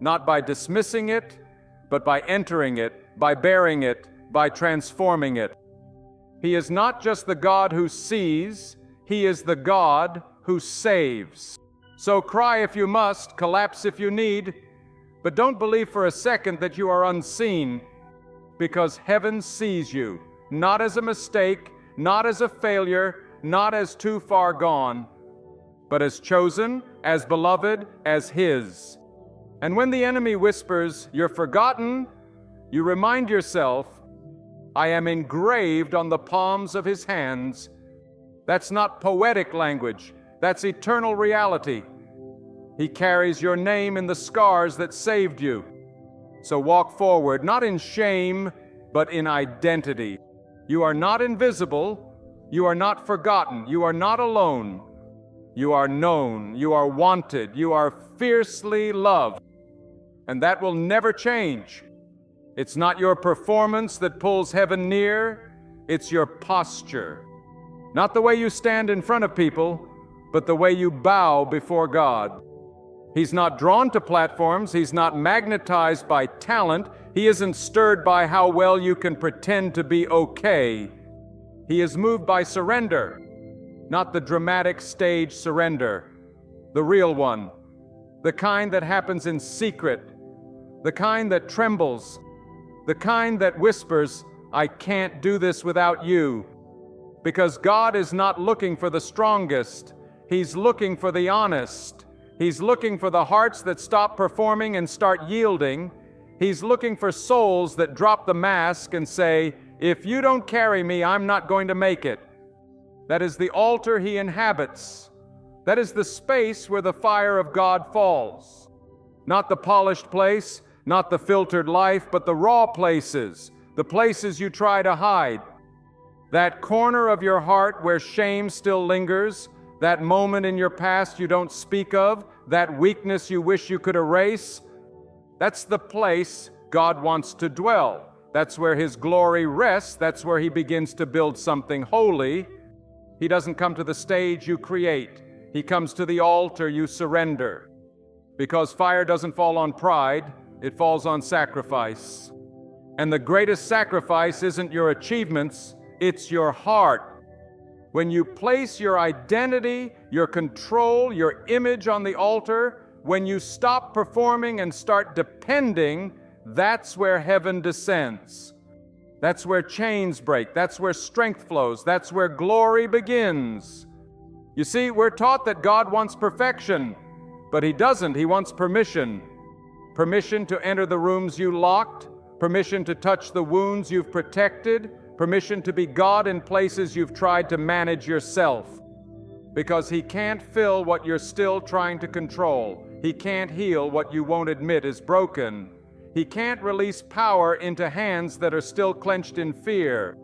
Not by dismissing it, but by entering it, by bearing it, by transforming it. He is not just the God who sees, He is the God who saves. So cry if you must, collapse if you need, but don't believe for a second that you are unseen, because heaven sees you, not as a mistake, not as a failure, not as too far gone, but as chosen, as beloved, as His. And when the enemy whispers, "You're forgotten," you remind yourself, "I am engraved on the palms of his hands." That's not poetic language. That's eternal reality. He carries your name in the scars that saved you. So walk forward, not in shame, but in identity. You are not invisible. You are not forgotten. You are not alone. You are known. You are wanted. You are fiercely loved. And that will never change. It's not your performance that pulls heaven near. It's your posture. Not the way you stand in front of people, but the way you bow before God. He's not drawn to platforms. He's not magnetized by talent. He isn't stirred by how well you can pretend to be okay. He is moved by surrender, not the dramatic stage surrender, the real one, the kind that happens in secret, the kind that trembles, the kind that whispers, "I can't do this without you." Because God is not looking for the strongest. He's looking for the honest. He's looking for the hearts that stop performing and start yielding. He's looking for souls that drop the mask and say, "If you don't carry me, I'm not going to make it." That is the altar he inhabits. That is the space where the fire of God falls. Not the polished place, not the filtered life, but the raw places, the places you try to hide. That corner of your heart where shame still lingers, that moment in your past you don't speak of, that weakness you wish you could erase, that's the place God wants to dwell. That's where his glory rests. That's where he begins to build something holy. He doesn't come to the stage you create. He comes to the altar you surrender. Because fire doesn't fall on pride, it falls on sacrifice. And the greatest sacrifice isn't your achievements, it's your heart. When you place your identity, your control, your image on the altar, when you stop performing and start depending, that's where heaven descends. That's where chains break. That's where strength flows. That's where glory begins. You see, we're taught that God wants perfection, but he doesn't. He wants permission. Permission to enter the rooms you locked, permission to touch the wounds you've protected, permission to be God in places you've tried to manage yourself. Because he can't fill what you're still trying to control. He can't heal what you won't admit is broken. He can't release power into hands that are still clenched in fear.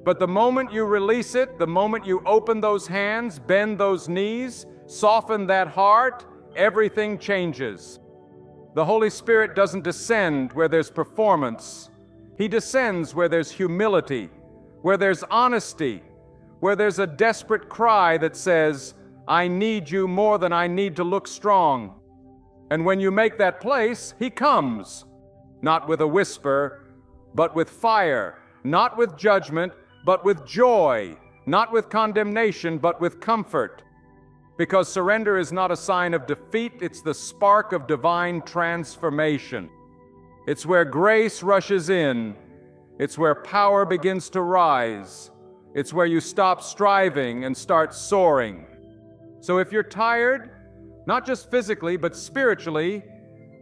But the moment you release it, the moment you open those hands, bend those knees, soften that heart, everything changes. The Holy Spirit doesn't descend where there's performance. He descends where there's humility, where there's honesty, where there's a desperate cry that says, "I need you more than I need to look strong." And when you make that place, he comes, not with a whisper, but with fire, not with judgment, but with joy, not with condemnation, but with comfort. Because surrender is not a sign of defeat, it's the spark of divine transformation. It's where grace rushes in. It's where power begins to rise. It's where you stop striving and start soaring. So if you're tired, not just physically, but spiritually,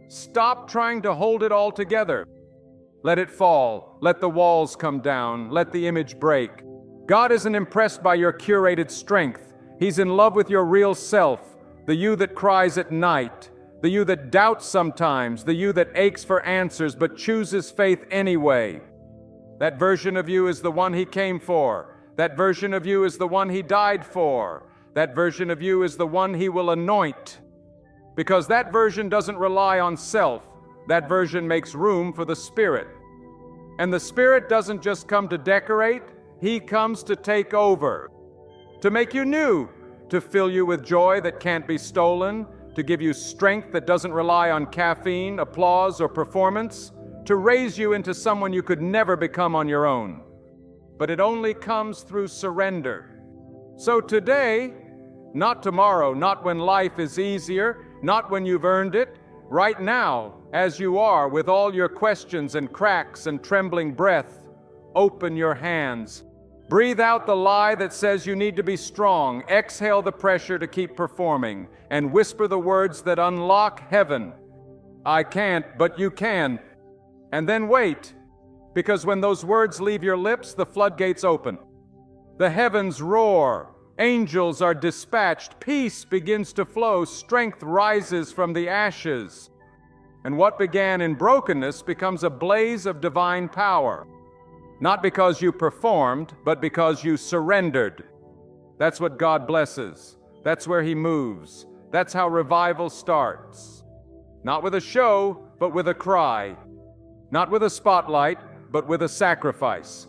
stop trying to hold it all together. Let it fall. Let the walls come down. Let the image break. God isn't impressed by your curated strength. He's in love with your real self, the you that cries at night, the you that doubts sometimes, the you that aches for answers but chooses faith anyway. That version of you is the one he came for. That version of you is the one he died for. That version of you is the one he will anoint. Because that version doesn't rely on self. That version makes room for the Spirit. And the Spirit doesn't just come to decorate, he comes to take over, to make you new, to fill you with joy that can't be stolen, to give you strength that doesn't rely on caffeine, applause, or performance, to raise you into someone you could never become on your own. But it only comes through surrender. So today, not tomorrow, not when life is easier, not when you've earned it, right now, as you are, with all your questions and cracks and trembling breath, open your hands. Breathe out the lie that says you need to be strong. Exhale the pressure to keep performing, and whisper the words that unlock heaven. I can't, but you can. And then wait, because when those words leave your lips, the floodgates open. The heavens roar, angels are dispatched, peace begins to flow, strength rises from the ashes. And what began in brokenness becomes a blaze of divine power. Not because you performed, but because you surrendered. That's what God blesses. That's where He moves. That's how revival starts. Not with a show, but with a cry. Not with a spotlight, but with a sacrifice.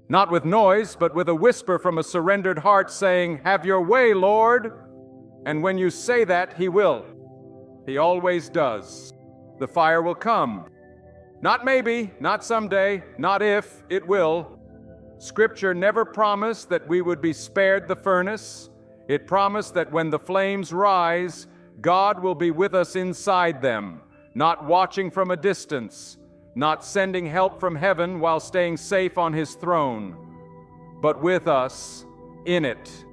Not with noise, but with a whisper from a surrendered heart saying, "Have your way, Lord." And when you say that, He will. He always does. The fire will come. Not maybe, not someday, not if, it will. Scripture never promised that we would be spared the furnace. It promised that when the flames rise, God will be with us inside them, not watching from a distance, not sending help from heaven while staying safe on His throne, but with us in it.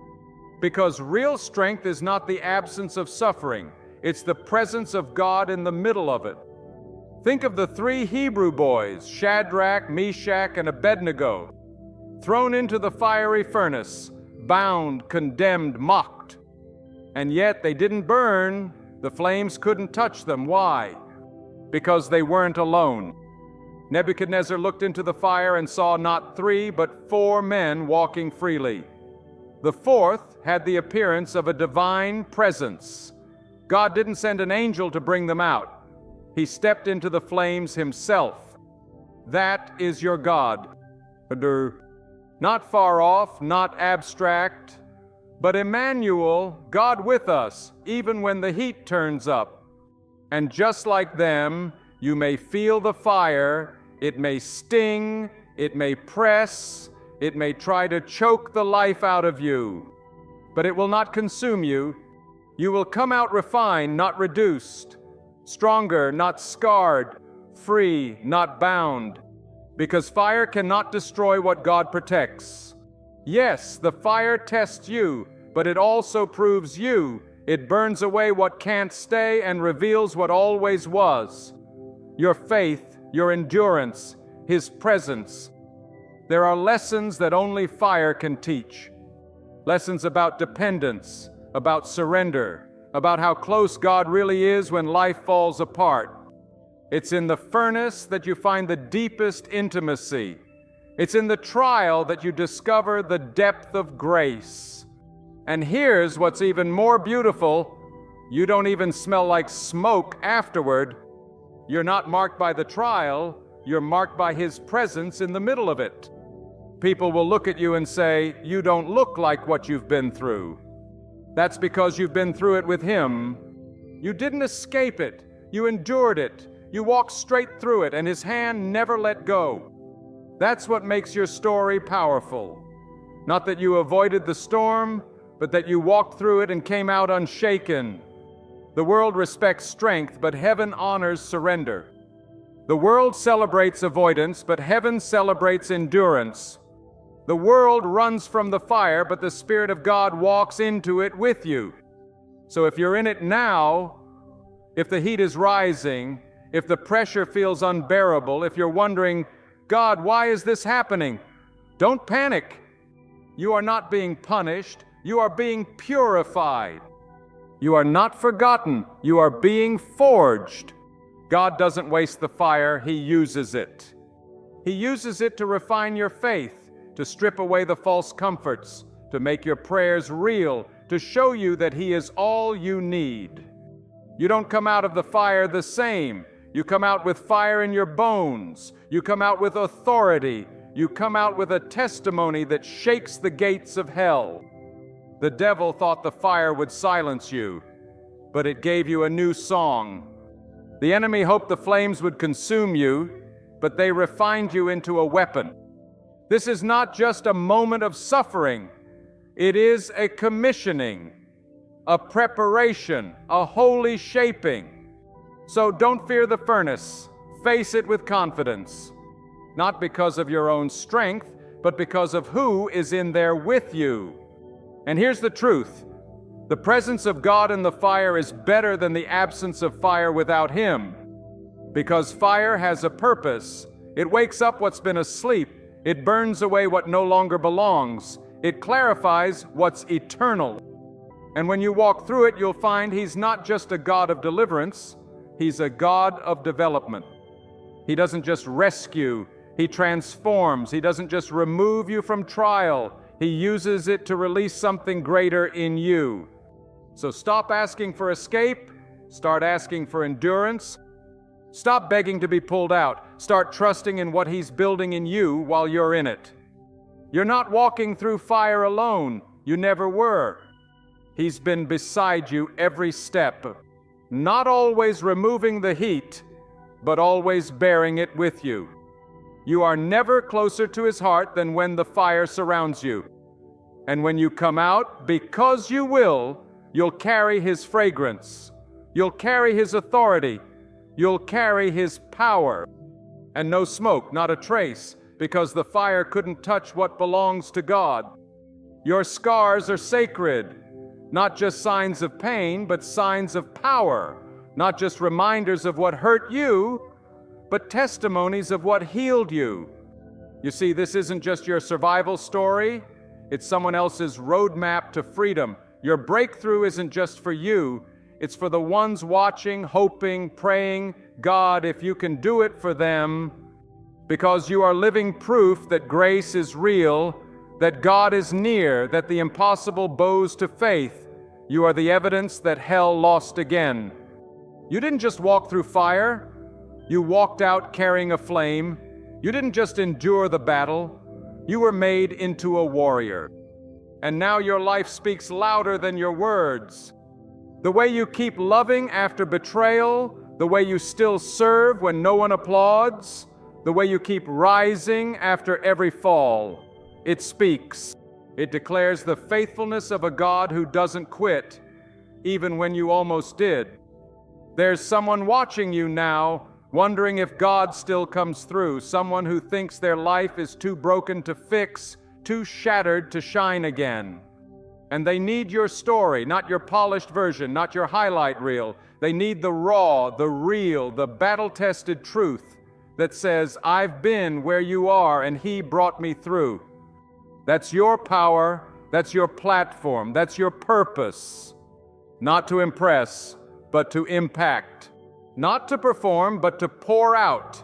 Because real strength is not the absence of suffering, it's the presence of God in the middle of it. Think of the 3 Hebrew boys, Shadrach, Meshach, and Abednego, thrown into the fiery furnace, bound, condemned, mocked. And yet they didn't burn. The flames couldn't touch them. Why? Because they weren't alone. Nebuchadnezzar looked into the fire and saw not 3, but 4 men walking freely. The 4th had the appearance of a divine presence. God didn't send an angel to bring them out. He stepped into the flames Himself. That is your God. Not far off, not abstract, but Emmanuel, God with us, even when the heat turns up. And just like them, you may feel the fire, it may sting, it may press, it may try to choke the life out of you, but it will not consume you. You will come out refined, not reduced, stronger, not scarred, free, not bound, because fire cannot destroy what God protects. Yes, the fire tests you, but it also proves you. It burns away what can't stay and reveals what always was. Your faith, your endurance, His presence. There are lessons that only fire can teach. Lessons about dependence, about surrender, about how close God really is when life falls apart. It's in the furnace that you find the deepest intimacy. It's in the trial that you discover the depth of grace. And here's what's even more beautiful. You don't even smell like smoke afterward. You're not marked by the trial, you're marked by His presence in the middle of it. People will look at you and say, "You don't look like what you've been through." That's because you've been through it with Him. You didn't escape it. You endured it. You walked straight through it, and His hand never let go. That's what makes your story powerful. Not that you avoided the storm, but that you walked through it and came out unshaken. The world respects strength, but heaven honors surrender. The world celebrates avoidance, but heaven celebrates endurance. The world runs from the fire, but the Spirit of God walks into it with you. So if you're in it now, if the heat is rising, if the pressure feels unbearable, if you're wondering, "God, why is this happening?" Don't panic. You are not being punished. You are being purified. You are not forgotten. You are being forged. God doesn't waste the fire. He uses it. He uses it to refine your faith, to strip away the false comforts, to make your prayers real, to show you that He is all you need. You don't come out of the fire the same. You come out with fire in your bones. You come out with authority. You come out with a testimony that shakes the gates of hell. The devil thought the fire would silence you, but it gave you a new song. The enemy hoped the flames would consume you, but they refined you into a weapon. This is not just a moment of suffering. It is a commissioning, a preparation, a holy shaping. So don't fear the furnace. Face it with confidence, not because of your own strength, but because of who is in there with you. And here's the truth. The presence of God in the fire is better than the absence of fire without Him. Because fire has a purpose. It wakes up what's been asleep. It burns away what no longer belongs. It clarifies what's eternal. And when you walk through it, you'll find He's not just a God of deliverance, He's a God of development. He doesn't just rescue, He transforms. He doesn't just remove you from trial, He uses it to release something greater in you. So stop asking for escape, start asking for endurance. Stop begging to be pulled out. Start trusting in what He's building in you while you're in it. You're not walking through fire alone. You never were. He's been beside you every step, not always removing the heat, but always bearing it with you. You are never closer to His heart than when the fire surrounds you. And when you come out, because you will, you'll carry His fragrance. You'll carry His authority. You'll carry His power. And no smoke, not a trace, because the fire couldn't touch what belongs to God. Your scars are sacred, not just signs of pain, but signs of power, not just reminders of what hurt you, but testimonies of what healed you. You see, this isn't just your survival story, it's someone else's roadmap to freedom. Your breakthrough isn't just for you, it's for the ones watching, hoping, praying, God, if you can do it for them, because you are living proof that grace is real, that God is near, that the impossible bows to faith. You are the evidence that hell lost again. You didn't just walk through fire, you walked out carrying a flame. You didn't just endure the battle, you were made into a warrior. And now your life speaks louder than your words. The way you keep loving after betrayal, the way you still serve when no one applauds, the way you keep rising after every fall, it speaks. It declares the faithfulness of a God who doesn't quit, even when you almost did. There's someone watching you now, wondering if God still comes through, someone who thinks their life is too broken to fix, too shattered to shine again. And they need your story, not your polished version, not your highlight reel. They need the raw, the real, the battle-tested truth that says, I've been where you are and He brought me through. That's your power, that's your platform, that's your purpose. Not to impress, but to impact. Not to perform, but to pour out.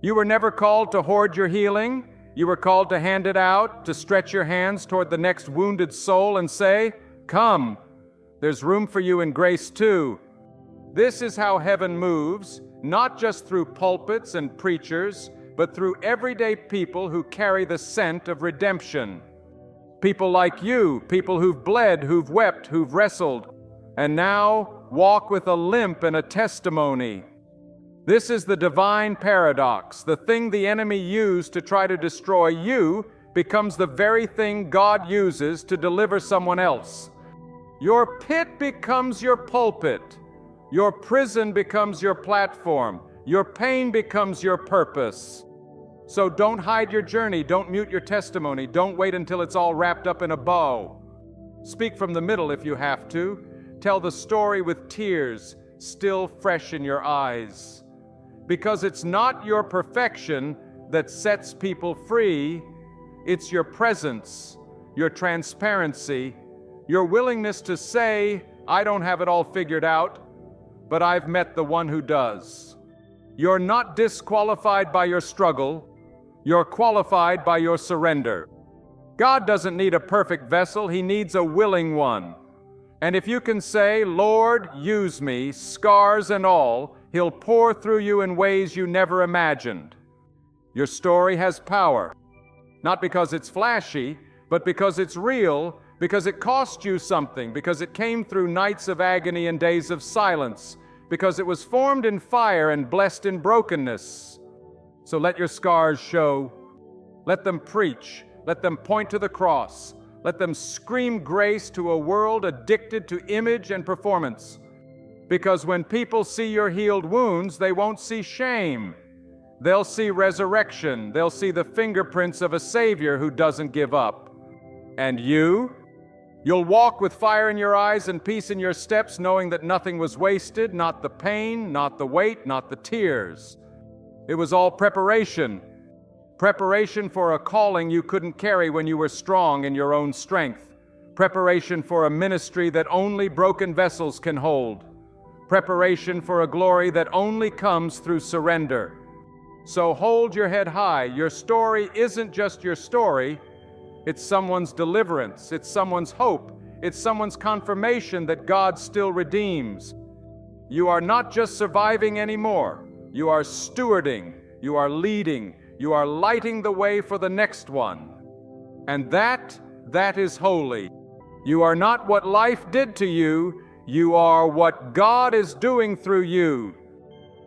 You were never called to hoard your healing. You were called to hand it out, to stretch your hands toward the next wounded soul and say, come, there's room for you in grace too. This is how heaven moves, not just through pulpits and preachers, but through everyday people who carry the scent of redemption. People like you, people who've bled, who've wept, who've wrestled, and now walk with a limp and a testimony. This is the divine paradox. The thing the enemy used to try to destroy you becomes the very thing God uses to deliver someone else. Your pit becomes your pulpit. Your prison becomes your platform. Your pain becomes your purpose. So don't hide your journey. Don't mute your testimony. Don't wait until it's all wrapped up in a bow. Speak from the middle if you have to. Tell the story with tears still fresh in your eyes. Because it's not your perfection that sets people free, it's your presence, your transparency, your willingness to say, I don't have it all figured out, but I've met the one who does. You're not disqualified by your struggle, you're qualified by your surrender. God doesn't need a perfect vessel, He needs a willing one. And if you can say, Lord, use me, scars and all, He'll pour through you in ways you never imagined. Your story has power, not because it's flashy, but because it's real, because it cost you something, because it came through nights of agony and days of silence, because it was formed in fire and blessed in brokenness. So let your scars show. Let them preach. Let them point to the cross. Let them scream grace to a world addicted to image and performance. Because when people see your healed wounds, they won't see shame. They'll see resurrection. They'll see the fingerprints of a Savior who doesn't give up. And you? You'll walk with fire in your eyes and peace in your steps, knowing that nothing was wasted, not the pain, not the weight, not the tears. It was all preparation. Preparation for a calling you couldn't carry when you were strong in your own strength. Preparation for a ministry that only broken vessels can hold. Preparation for a glory that only comes through surrender. So hold your head high. Your story isn't just your story. It's someone's deliverance. It's someone's hope. It's someone's confirmation that God still redeems. You are not just surviving anymore. You are stewarding. You are leading. You are lighting the way for the next one. And that is holy. You are not what life did to you. You are what God is doing through you.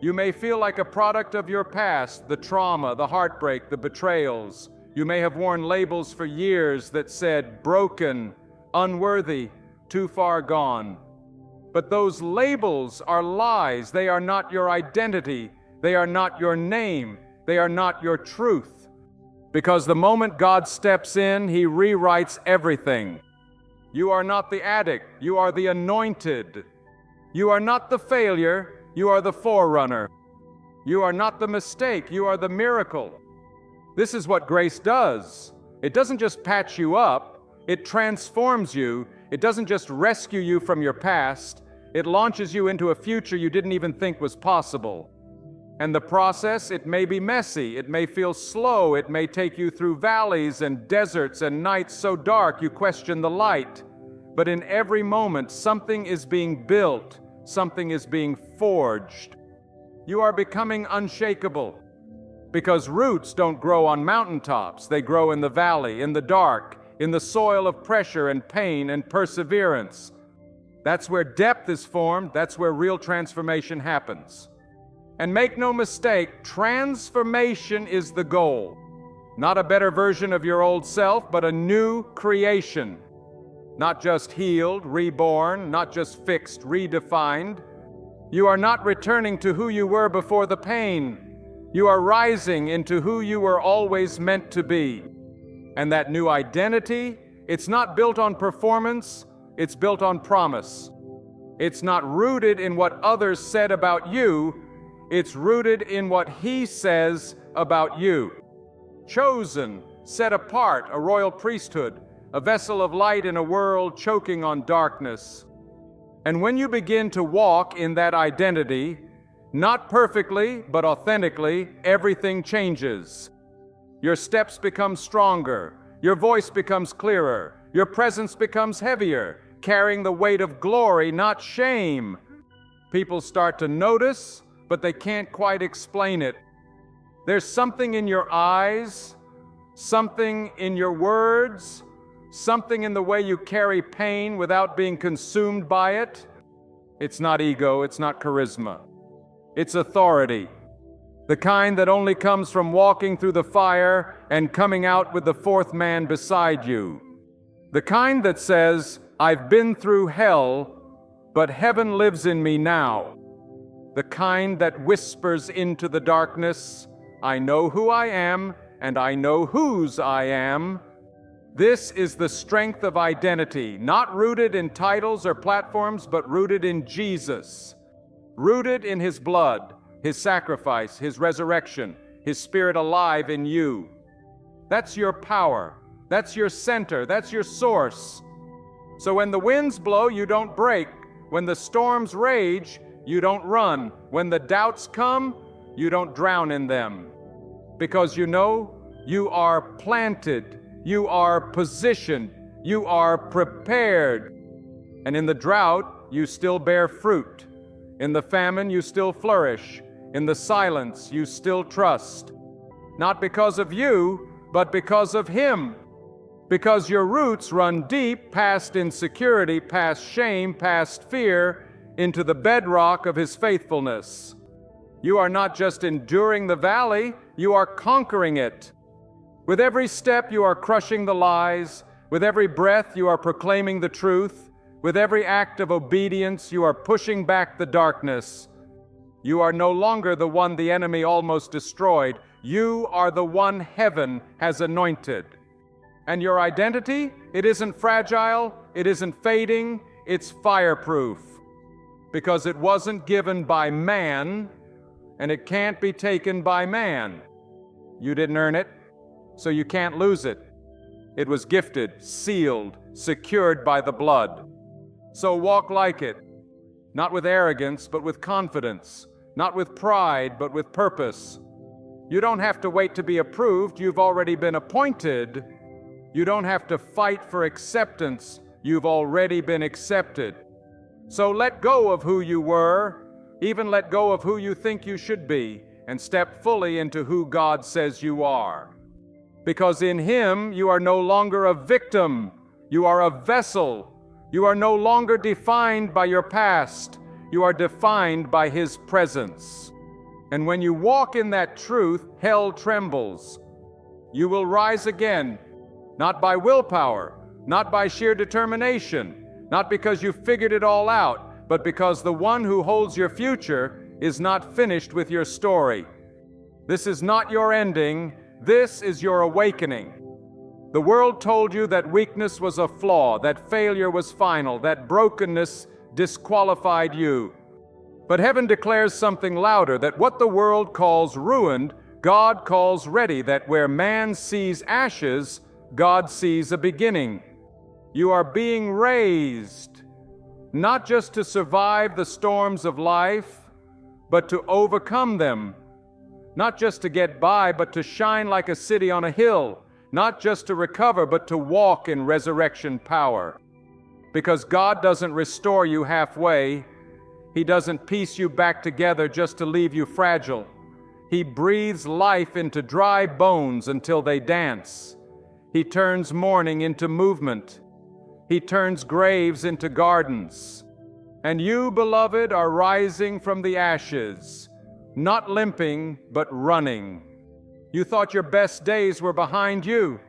You may feel like a product of your past, the trauma, the heartbreak, the betrayals. You may have worn labels for years that said broken, unworthy, too far gone. But those labels are lies. They are not your identity. They are not your name. They are not your truth. Because the moment God steps in, He rewrites everything. You are not the addict. You are the anointed. You are not the failure. You are the forerunner. You are not the mistake. You are the miracle. This is what grace does. It doesn't just patch you up. It transforms you. It doesn't just rescue you from your past. It launches you into a future you didn't even think was possible. And the process, it may be messy. It may feel slow. It may take you through valleys and deserts and nights so dark you question the light. But in every moment, something is being built. Something is being forged. You are becoming unshakable. Because roots don't grow on mountaintops. They grow in the valley, in the dark, in the soil of pressure and pain and perseverance. That's where depth is formed. That's where real transformation happens. And make no mistake, transformation is the goal. Not a better version of your old self, but a new creation. Not just healed, reborn, not just fixed, redefined. You are not returning to who you were before the pain. You are rising into who you were always meant to be. And that new identity, it's not built on performance, it's built on promise. It's not rooted in what others said about you, it's rooted in what He says about you. Chosen, set apart, a royal priesthood, a vessel of light in a world choking on darkness. And when you begin to walk in that identity, not perfectly, but authentically, everything changes. Your steps become stronger, your voice becomes clearer, your presence becomes heavier, carrying the weight of glory, not shame. People start to notice, but they can't quite explain it. There's something in your eyes, something in your words, something in the way you carry pain without being consumed by it. It's not ego, it's not charisma. It's authority. The kind that only comes from walking through the fire and coming out with the fourth man beside you. The kind that says, I've been through hell, but heaven lives in me now. The kind that whispers into the darkness, I know who I am, and I know whose I am. This is the strength of identity, not rooted in titles or platforms, but rooted in Jesus. Rooted in His blood, His sacrifice, His resurrection, His Spirit alive in you. That's your power. That's your center. That's your source. So when the winds blow, you don't break. When the storms rage, you don't run. When the doubts come, you don't drown in them. Because you know you are planted, you are positioned, you are prepared. And in the drought, you still bear fruit. In the famine, you still flourish. In the silence, you still trust. Not because of you, but because of Him. Because your roots run deep past insecurity, past shame, past fear, into the bedrock of His faithfulness. You are not just enduring the valley, you are conquering it. With every step, you are crushing the lies. With every breath, you are proclaiming the truth. With every act of obedience, you are pushing back the darkness. You are no longer the one the enemy almost destroyed. You are the one heaven has anointed. And your identity, it isn't fragile, It isn't fading, it's fireproof. Because it wasn't given by man, and it can't be taken by man. You didn't earn it, so you can't lose it. It was gifted, sealed, secured by the blood. So walk like it, not with arrogance, but with confidence, not with pride, but with purpose. You don't have to wait to be approved, you've already been appointed. You don't have to fight for acceptance, you've already been accepted. So let go of who you were, even let go of who you think you should be, and step fully into who God says you are. Because in Him you are no longer a victim, you are a vessel. You are no longer defined by your past, you are defined by His presence. And when you walk in that truth, hell trembles. You will rise again, not by willpower, not by sheer determination, not because you figured it all out, but because the one who holds your future is not finished with your story. This is not your ending, this is your awakening. The world told you that weakness was a flaw, that failure was final, that brokenness disqualified you. But heaven declares something louder, that what the world calls ruined, God calls ready, that where man sees ashes, God sees a beginning. You are being raised, not just to survive the storms of life, but to overcome them. Not just to get by, but to shine like a city on a hill. Not just to recover, but to walk in resurrection power. Because God doesn't restore you halfway. He doesn't piece you back together just to leave you fragile. He breathes life into dry bones until they dance. He turns mourning into movement. He turns graves into gardens. And you, beloved, are rising from the ashes, not limping, but running. You thought your best days were behind you,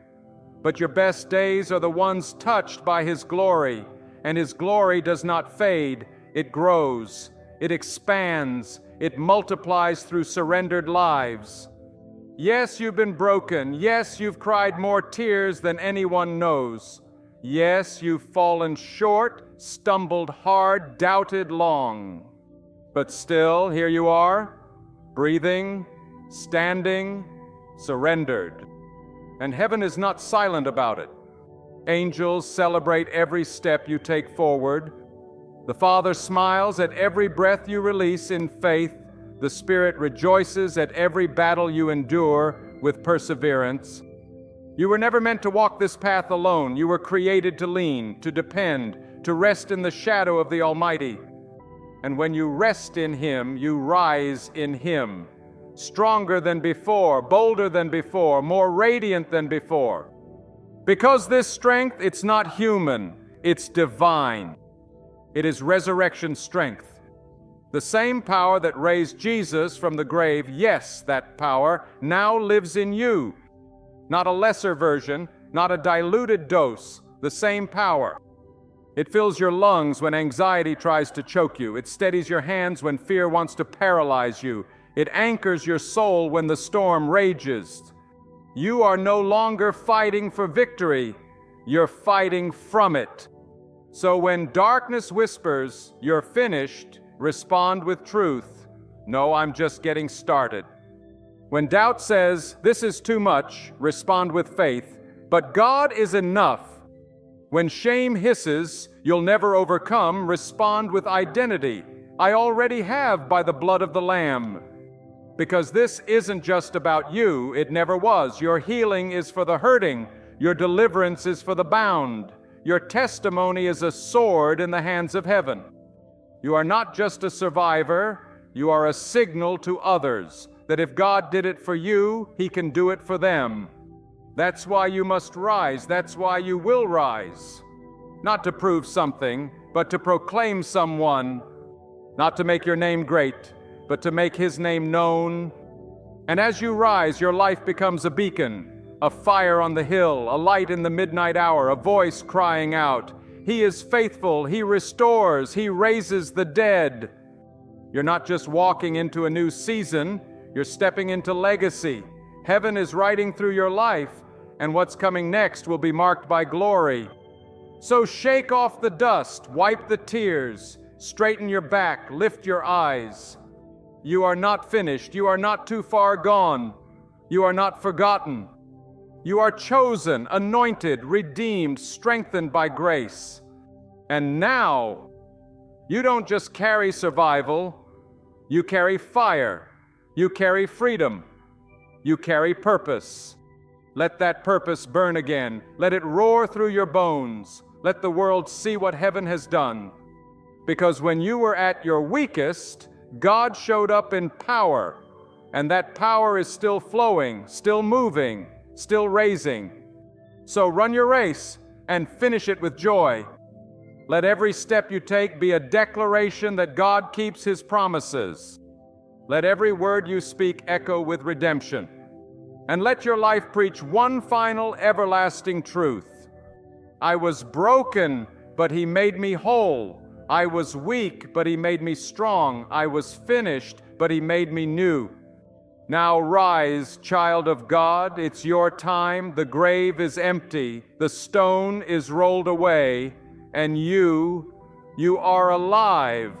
but your best days are the ones touched by His glory, and His glory does not fade, it grows, it expands, it multiplies through surrendered lives. Yes, you've been broken. Yes, you've cried more tears than anyone knows. Yes, you've fallen short, stumbled hard, doubted long. But still, here you are, breathing, standing, surrendered. And heaven is not silent about it. Angels celebrate every step you take forward. The Father smiles at every breath you release in faith. The Spirit rejoices at every battle you endure with perseverance. You were never meant to walk this path alone. You were created to lean, to depend, to rest in the shadow of the Almighty. And when you rest in Him, you rise in Him. Stronger than before, bolder than before, more radiant than before. Because this strength, it's not human, it's divine. It is resurrection strength. The same power that raised Jesus from the grave, yes, that power, now lives in you. Not a lesser version, not a diluted dose, the same power. It fills your lungs when anxiety tries to choke you. It steadies your hands when fear wants to paralyze you. It anchors your soul when the storm rages. You are no longer fighting for victory. You're fighting from it. So when darkness whispers, "You're finished," respond with truth. "No, I'm just getting started." When doubt says, "This is too much," respond with faith. "But God is enough." When shame hisses, "You'll never overcome," respond with identity. "I already have by the blood of the Lamb." Because this isn't just about you, it never was. Your healing is for the hurting. Your deliverance is for the bound. Your testimony is a sword in the hands of heaven. You are not just a survivor, you are a signal to others that if God did it for you, He can do it for them. That's why you must rise. That's why you will rise. Not to prove something, but to proclaim someone. Not to make your name great, but to make His name known. And as you rise, your life becomes a beacon, a fire on the hill, a light in the midnight hour, a voice crying out, "He is faithful, He restores, He raises the dead." You're not just walking into a new season, you're stepping into legacy. Heaven is writing through your life, and what's coming next will be marked by glory. So shake off the dust, wipe the tears, straighten your back, lift your eyes. You are not finished. You are not too far gone. You are not forgotten. You are chosen, anointed, redeemed, strengthened by grace. And now, you don't just carry survival, you carry fire, you carry freedom, you carry purpose. Let that purpose burn again. Let it roar through your bones. Let the world see what heaven has done. Because when you were at your weakest, God showed up in power, and that power is still flowing, still moving, still raising. So run your race and finish it with joy. Let every step you take be a declaration that God keeps His promises. Let every word you speak echo with redemption. And let your life preach one final everlasting truth. I was broken, but He made me whole. I was weak, but He made me strong. I was finished, but He made me new. Now rise, child of God, it's your time. The grave is empty, the stone is rolled away, and you are alive.